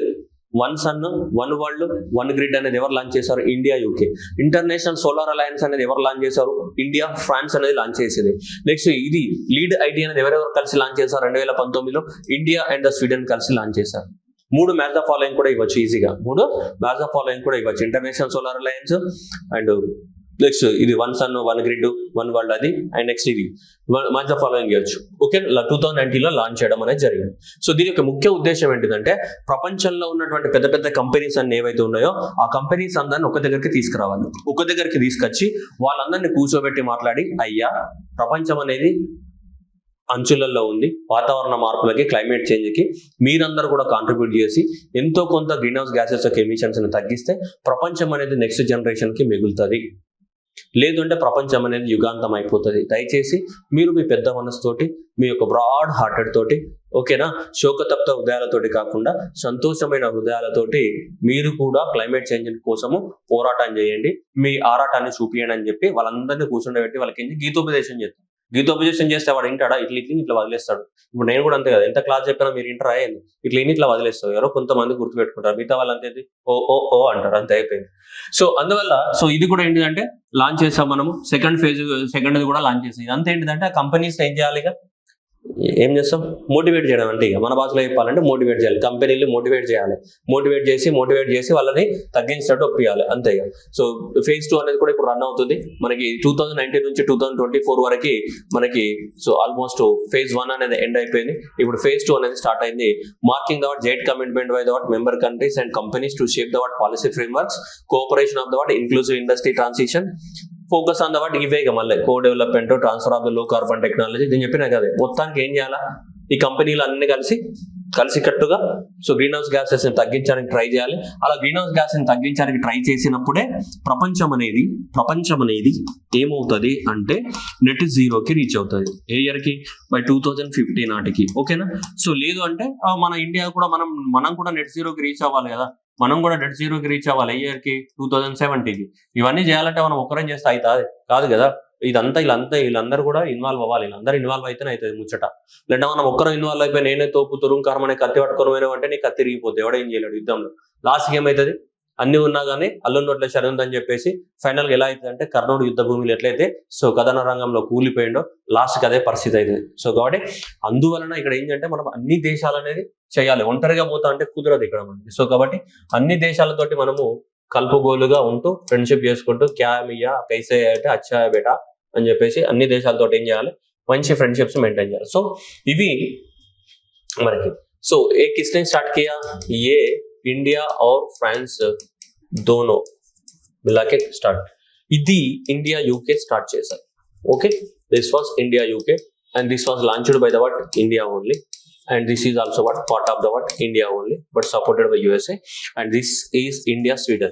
one sun, one world, one grid అనేది ఎవరు లాంచ్ చేశారు? India, UK. International solar alliance అనేది ఎవరు launch చేశారు? India, France అనేది launch చేసింది. నెక్స్ట్ ఇది లీడ్ ఐటీ అనేది ఎవరెవరు కలిసి లాంచ్ చేశారు? 2019లో ఇండియా అండ్ ద స్వీడన్ కలిసి లాంచ్ చేశారు. 3 మ్యాచ్ ద ఫాలోయింగ్ కూడా ఇవ్వచ్చు, ఈజీగా 3 మ్యాచ్ ద ఫాలోయింగ్ కూడా ఇవ్వచ్చు. International solar alliance and next ఇది one sun, one grid, one world అది, అండ్ నెక్స్ట్ ఇది మ్యాచ్ ద ఫాలోయింగ్ ఇవ్వచ్చు. ఓకే, 2019లో లాంచ్ చేయడం అనేది జరిగింది. సో దీని యొక్క ముఖ్య ఉద్దేశం ఏంటిదంటే ప్రపంచంలో ఉన్నటువంటి పెద్ద పెద్ద కంపెనీస్ అన్ని ఏవైతే ఉన్నాయో ఆ కంపెనీస్ అందరిని ఒక దగ్గరికి తీసుకురావాలి. ఒక దగ్గరికి తీసుకొచ్చి వాళ్ళందరినీ కూర్చోబెట్టి మాట్లాడి, అయ్యా ప్రపంచం అనేది అంచులలో ఉంది, వాతావరణ మార్పులకి, క్లైమేట్ చేంజ్కి మీరందరూ కూడా కాంట్రిబ్యూట్ చేసి ఎంతో కొంత గ్రీన్ హౌస్ గ్యాసెస్ యొక్క ఎమిషన్స్ని తగ్గిస్తే ప్రపంచం అనేది నెక్స్ట్ జనరేషన్కి మిగులుతుంది. లేదు అంటే ప్రపంచం అనేది యుగాంతం అయిపోతుంది. దయచేసి మీరు మీ పెద్ద మనసుతోటి, మీ యొక్క బ్రాడ్ హార్టెడ్ తోటి, ఓకేనా, శోకతప్త హృదయాలతోటి కాకుండా సంతోషమైన హృదయాలతోటి మీరు కూడా క్లైమేట్ చేంజ్ కోసము పోరాటం చేయండి, మీ ఆరాటాన్ని చూపియండి అని చెప్పి వాళ్ళందరినీ కూర్చుండబెట్టి వాళ్ళకి గీతోపదేశం చేస్తాం. గీతోపదేశం చేస్తే వాడు ఇంటాడా? ఇట్లా వదిలేస్తాడు. ఇప్పుడు నేను కూడా అంతే కదా, ఎంత క్లాస్ చెప్పినా మీరు ఇంటర్ అయ్యింది ఇట్లా వదిలేస్తావు. ఎవరో కొంతమంది గుర్తుపెట్టుకుంటారు, మిగతా వాళ్ళు అంతే ఓ ఓ ఓ అంటారు, అంతే అయిపోయింది. సో అందువల్ల సో ఇది కూడా ఏంటిదంటే లాంచ్ చేస్తాం మనము. సెకండ్ కూడా లాంచ్ చేస్తాం. ఇదంతా ఏంటిదంటే ఆ కంపెనీస్ ఏం చేయాలి, ఇక ఏం చేస్తాం, మోటివేట్ చేయడం. అంటే ఇక మన భాషలో చెప్పాలంటే మోటివేట్ చేయాలి, కంపెనీలు మోటివేట్ చేయాలి. మోటివేట్ చేసి వాళ్ళని తగ్గించినట్టు ఒప్పియాలి, అంతే ఇక. సో phase 2 అనేది కూడా ఇప్పుడు రన్ అవుతుంది మనకి. 2019 నుంచి 2024 వరకు మనకి సో ఆల్మోస్ట్ phase 1 అనేది ఎండ్ అయిపోయింది. ఇప్పుడు phase 2 అనేది స్టార్ట్ అయింది. Marking the joint commitment by the member countries and companies to shape the policy frameworks, cooperation of the inclusive industry transition, focus on the ఇవే మళ్ళీ కో development, transfer of the low carbon technology. నేను చెప్పినా కదా, మొత్తానికి ఏం చేయాలా, ఈ కంపెనీలు అన్ని కలిసికట్టుగా సో గ్రీన్ హౌస్ గ్యాసెస్ ని తగ్గించడానికి ట్రై చేయాలి. అలా గ్రీన్ హౌస్ గ్యాస్ ని తగ్గించడానికి ట్రై చేసినప్పుడే ప్రపంచం అనేది ఏమవుతుంది అంటే నెట్ జీరోకి రీచ్ అవుతుంది. ఏ ఇయర్ కి? బై 2050 నాటికి. ఓకేనా? సో లేదు అంటే మన ఇండియా కూడా మనం కూడా నెట్ జీరోకి రీచ్ అవ్వాలి కదా. మనం కూడా నెట్ జీరోకి రీచ్ అవ్వాలి. ఏ ఇయర్ కి? 2070కి. ఇవన్నీ చేయాలంటే మనం ఒక్కరం చేస్తే అవుతుంది కాదు కదా. వీళ్ళందరూ కూడా ఇన్వాల్వ్ అవ్వాలి. వీళ్ళందరూ ఇన్వాల్వ్ అయితేనే అవుతుంది ముచ్చట. లేదంటే మనం ఒక్కరం ఇన్వాల్వ్ అయిపోయి నేనే తోపు తురుంకారం అనే కత్తి పట్టుకొని పోయినామంటే నీ కత్తి రిగిపోతే ఎవడేం చేయలేడు యుద్ధంలో. లాస్ట్కి ఏమవుతుంది, అన్ని ఉన్నా కానీ అల్లున్నట్లే శరణ్ ఉందని చెప్పేసి ఫైనల్ గా ఎలా అవుతుంది అంటే కర్ణుడు యుద్ధ భూమిలో ఎట్లయితే సో కథన రంగంలో కూలిపోయిండో లాస్ట్కి అదే పరిస్థితి అవుతుంది. సో కాబట్టి అందువలన ఇక్కడ ఏంటంటే మనం అన్ని దేశాలు అనేది చేయాలి. ఒంటరిగా పోతా అంటే కుదరదు ఇక్కడ మనకి. సో కాబట్టి అన్ని దేశాలతోటి మనము కలుపుగోలుగా ఉంటూ ఫ్రెండ్షిప్ చేసుకుంటూ క్యా మియా కైసే అంటే అచ్చా బేటా అని చెప్పేసి అన్ని దేశాలతో ఏం చేయాలి, మంచి ఫ్రెండ్షిప్స్ మెయింటైన్ చేయాలి. సో ఇవి మనకి. సో ఏ కిస్నే స్టార్ట్ కియా? ఏ ఇండియా और ఫ్రాన్స్ दोनों మిలాకే స్టార్ట్. ఇది ఇండియా యూకే స్టార్ట్ చేశారు. Okay, this was India UK and this was launched by the India only. And this is also part of the India only, but supported by USA. And this is India Sweden.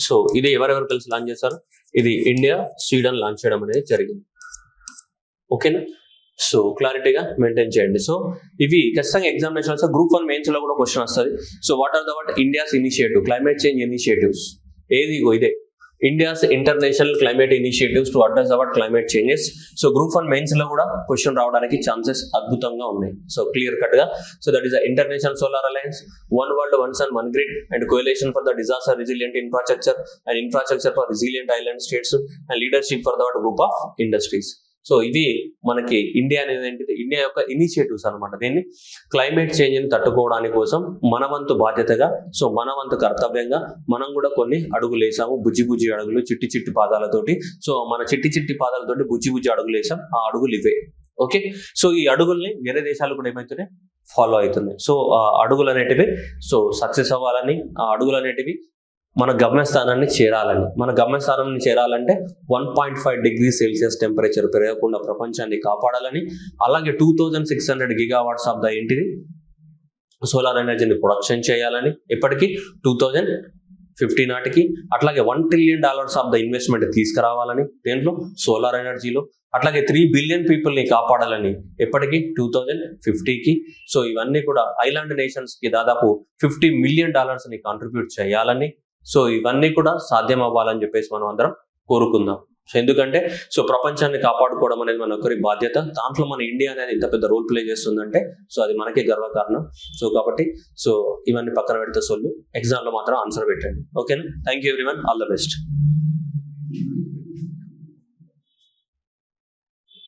So ఇది ఎవరెవరు కలిసి launch చేశారు? ఇది India Sweden launch చేయడం అనేది జరిగింది. ఓకేనా? So క్లారిటీగా మెయింటైన్ చేయండి. సో ఇవి ఖచ్చితంగా ఎగ్జామినేషన్స్ గ్రూప్ 1 మెయిన్స్ లో కూడా క్వశ్చన్ వస్తుంది. So what are the India's initiative, climate change initiatives ఏది? ఇదే India's international climate initiatives to address our climate changes. So group 1 mains లో కూడా క్వశ్చన్ రావడానికి ఛాన్సెస్ అద్భుతంగా ఉన్నాయి. సో క్లియర్ కట్ గా. So that is the international solar alliance, one world one sun one grid and coalition for the disaster resilient infrastructure and infrastructure for resilient island states and leadership for the group of industries. So ఇవి మనకి India అనేది ఏంటిది, India యొక్క initiatives అనమాట. దీన్ని climate change ని తట్టుకోవడానికి కోసం మన వంతు బాధ్యతగా, సో మన వంతు కర్తవ్యంగా మనం కూడా కొన్ని అడుగులు వేసాము, బుజ్జి బుజ్జి అడుగులు, చిట్టి చిట్టి పాదాలతోటి. సో మన చిట్టి చిట్టి పాదాలతోటి బుజ్జి బుజ్జి అడుగులు వేసాం, ఆ అడుగులు ఇవే. ఓకే, సో ఈ అడుగుల్ని వేరే దేశాలు కూడా ఏమవుతున్నాయి, ఫాలో అవుతున్నాయి. సో ఆ అడుగులు అనేటివి సో సక్సెస్ అవ్వాలని, ఆ అడుగులు అనేటివి మన గమ్యస్థానాన్ని చేరాలంటే 1.5 డిగ్రీ సెల్సియస్ టెంపరేచర్ పెరగకుండా ప్రపంచాన్ని కాపాడాలని, అలాగే 2600 గిగావాట్స్ ఆఫ్ ద ఏంటిది సోలార్ ఎనర్జీని ప్రొడక్షన్ చేయాలని, ఎప్పటికీ 2050 నాటికి. అట్లాగే $1 ట్రిలియన్ ఆఫ్ ద ఇన్వెస్ట్మెంట్ తీసుకురావాలని దేంట్లో, సోలార్ ఎనర్జీలో. అట్లాగే 3 బిలియన్ పీపుల్ని కాపాడాలని ఎప్పటికీ 2050కి. సో ఇవన్నీ కూడా ఐలాండ్ నేషన్స్ కి దాదాపు $50 మిలియన్ ని కాంట్రిబ్యూట్ చేయాలని. సో ఇవన్నీ కూడా సాధ్యం అవ్వాలని చెప్పేసి మనం అందరం కోరుకుందాం. సో ఎందుకంటే సో ప్రపంచాన్ని కాపాడుకోవడం అనేది మన ఒక్కరి బాధ్యత. దాంట్లో మన ఇండియా అనేది ఇంత పెద్ద రోల్ ప్లే చేస్తుందంటే సో అది మనకే గర్వకారణం. సో కాబట్టి సో ఇవన్నీ పక్కన పెడితే సొల్లు, ఎగ్జామ్ లో మాత్రం ఆన్సర్ పెట్టండి. ఓకేనా, thank you everyone, all the best.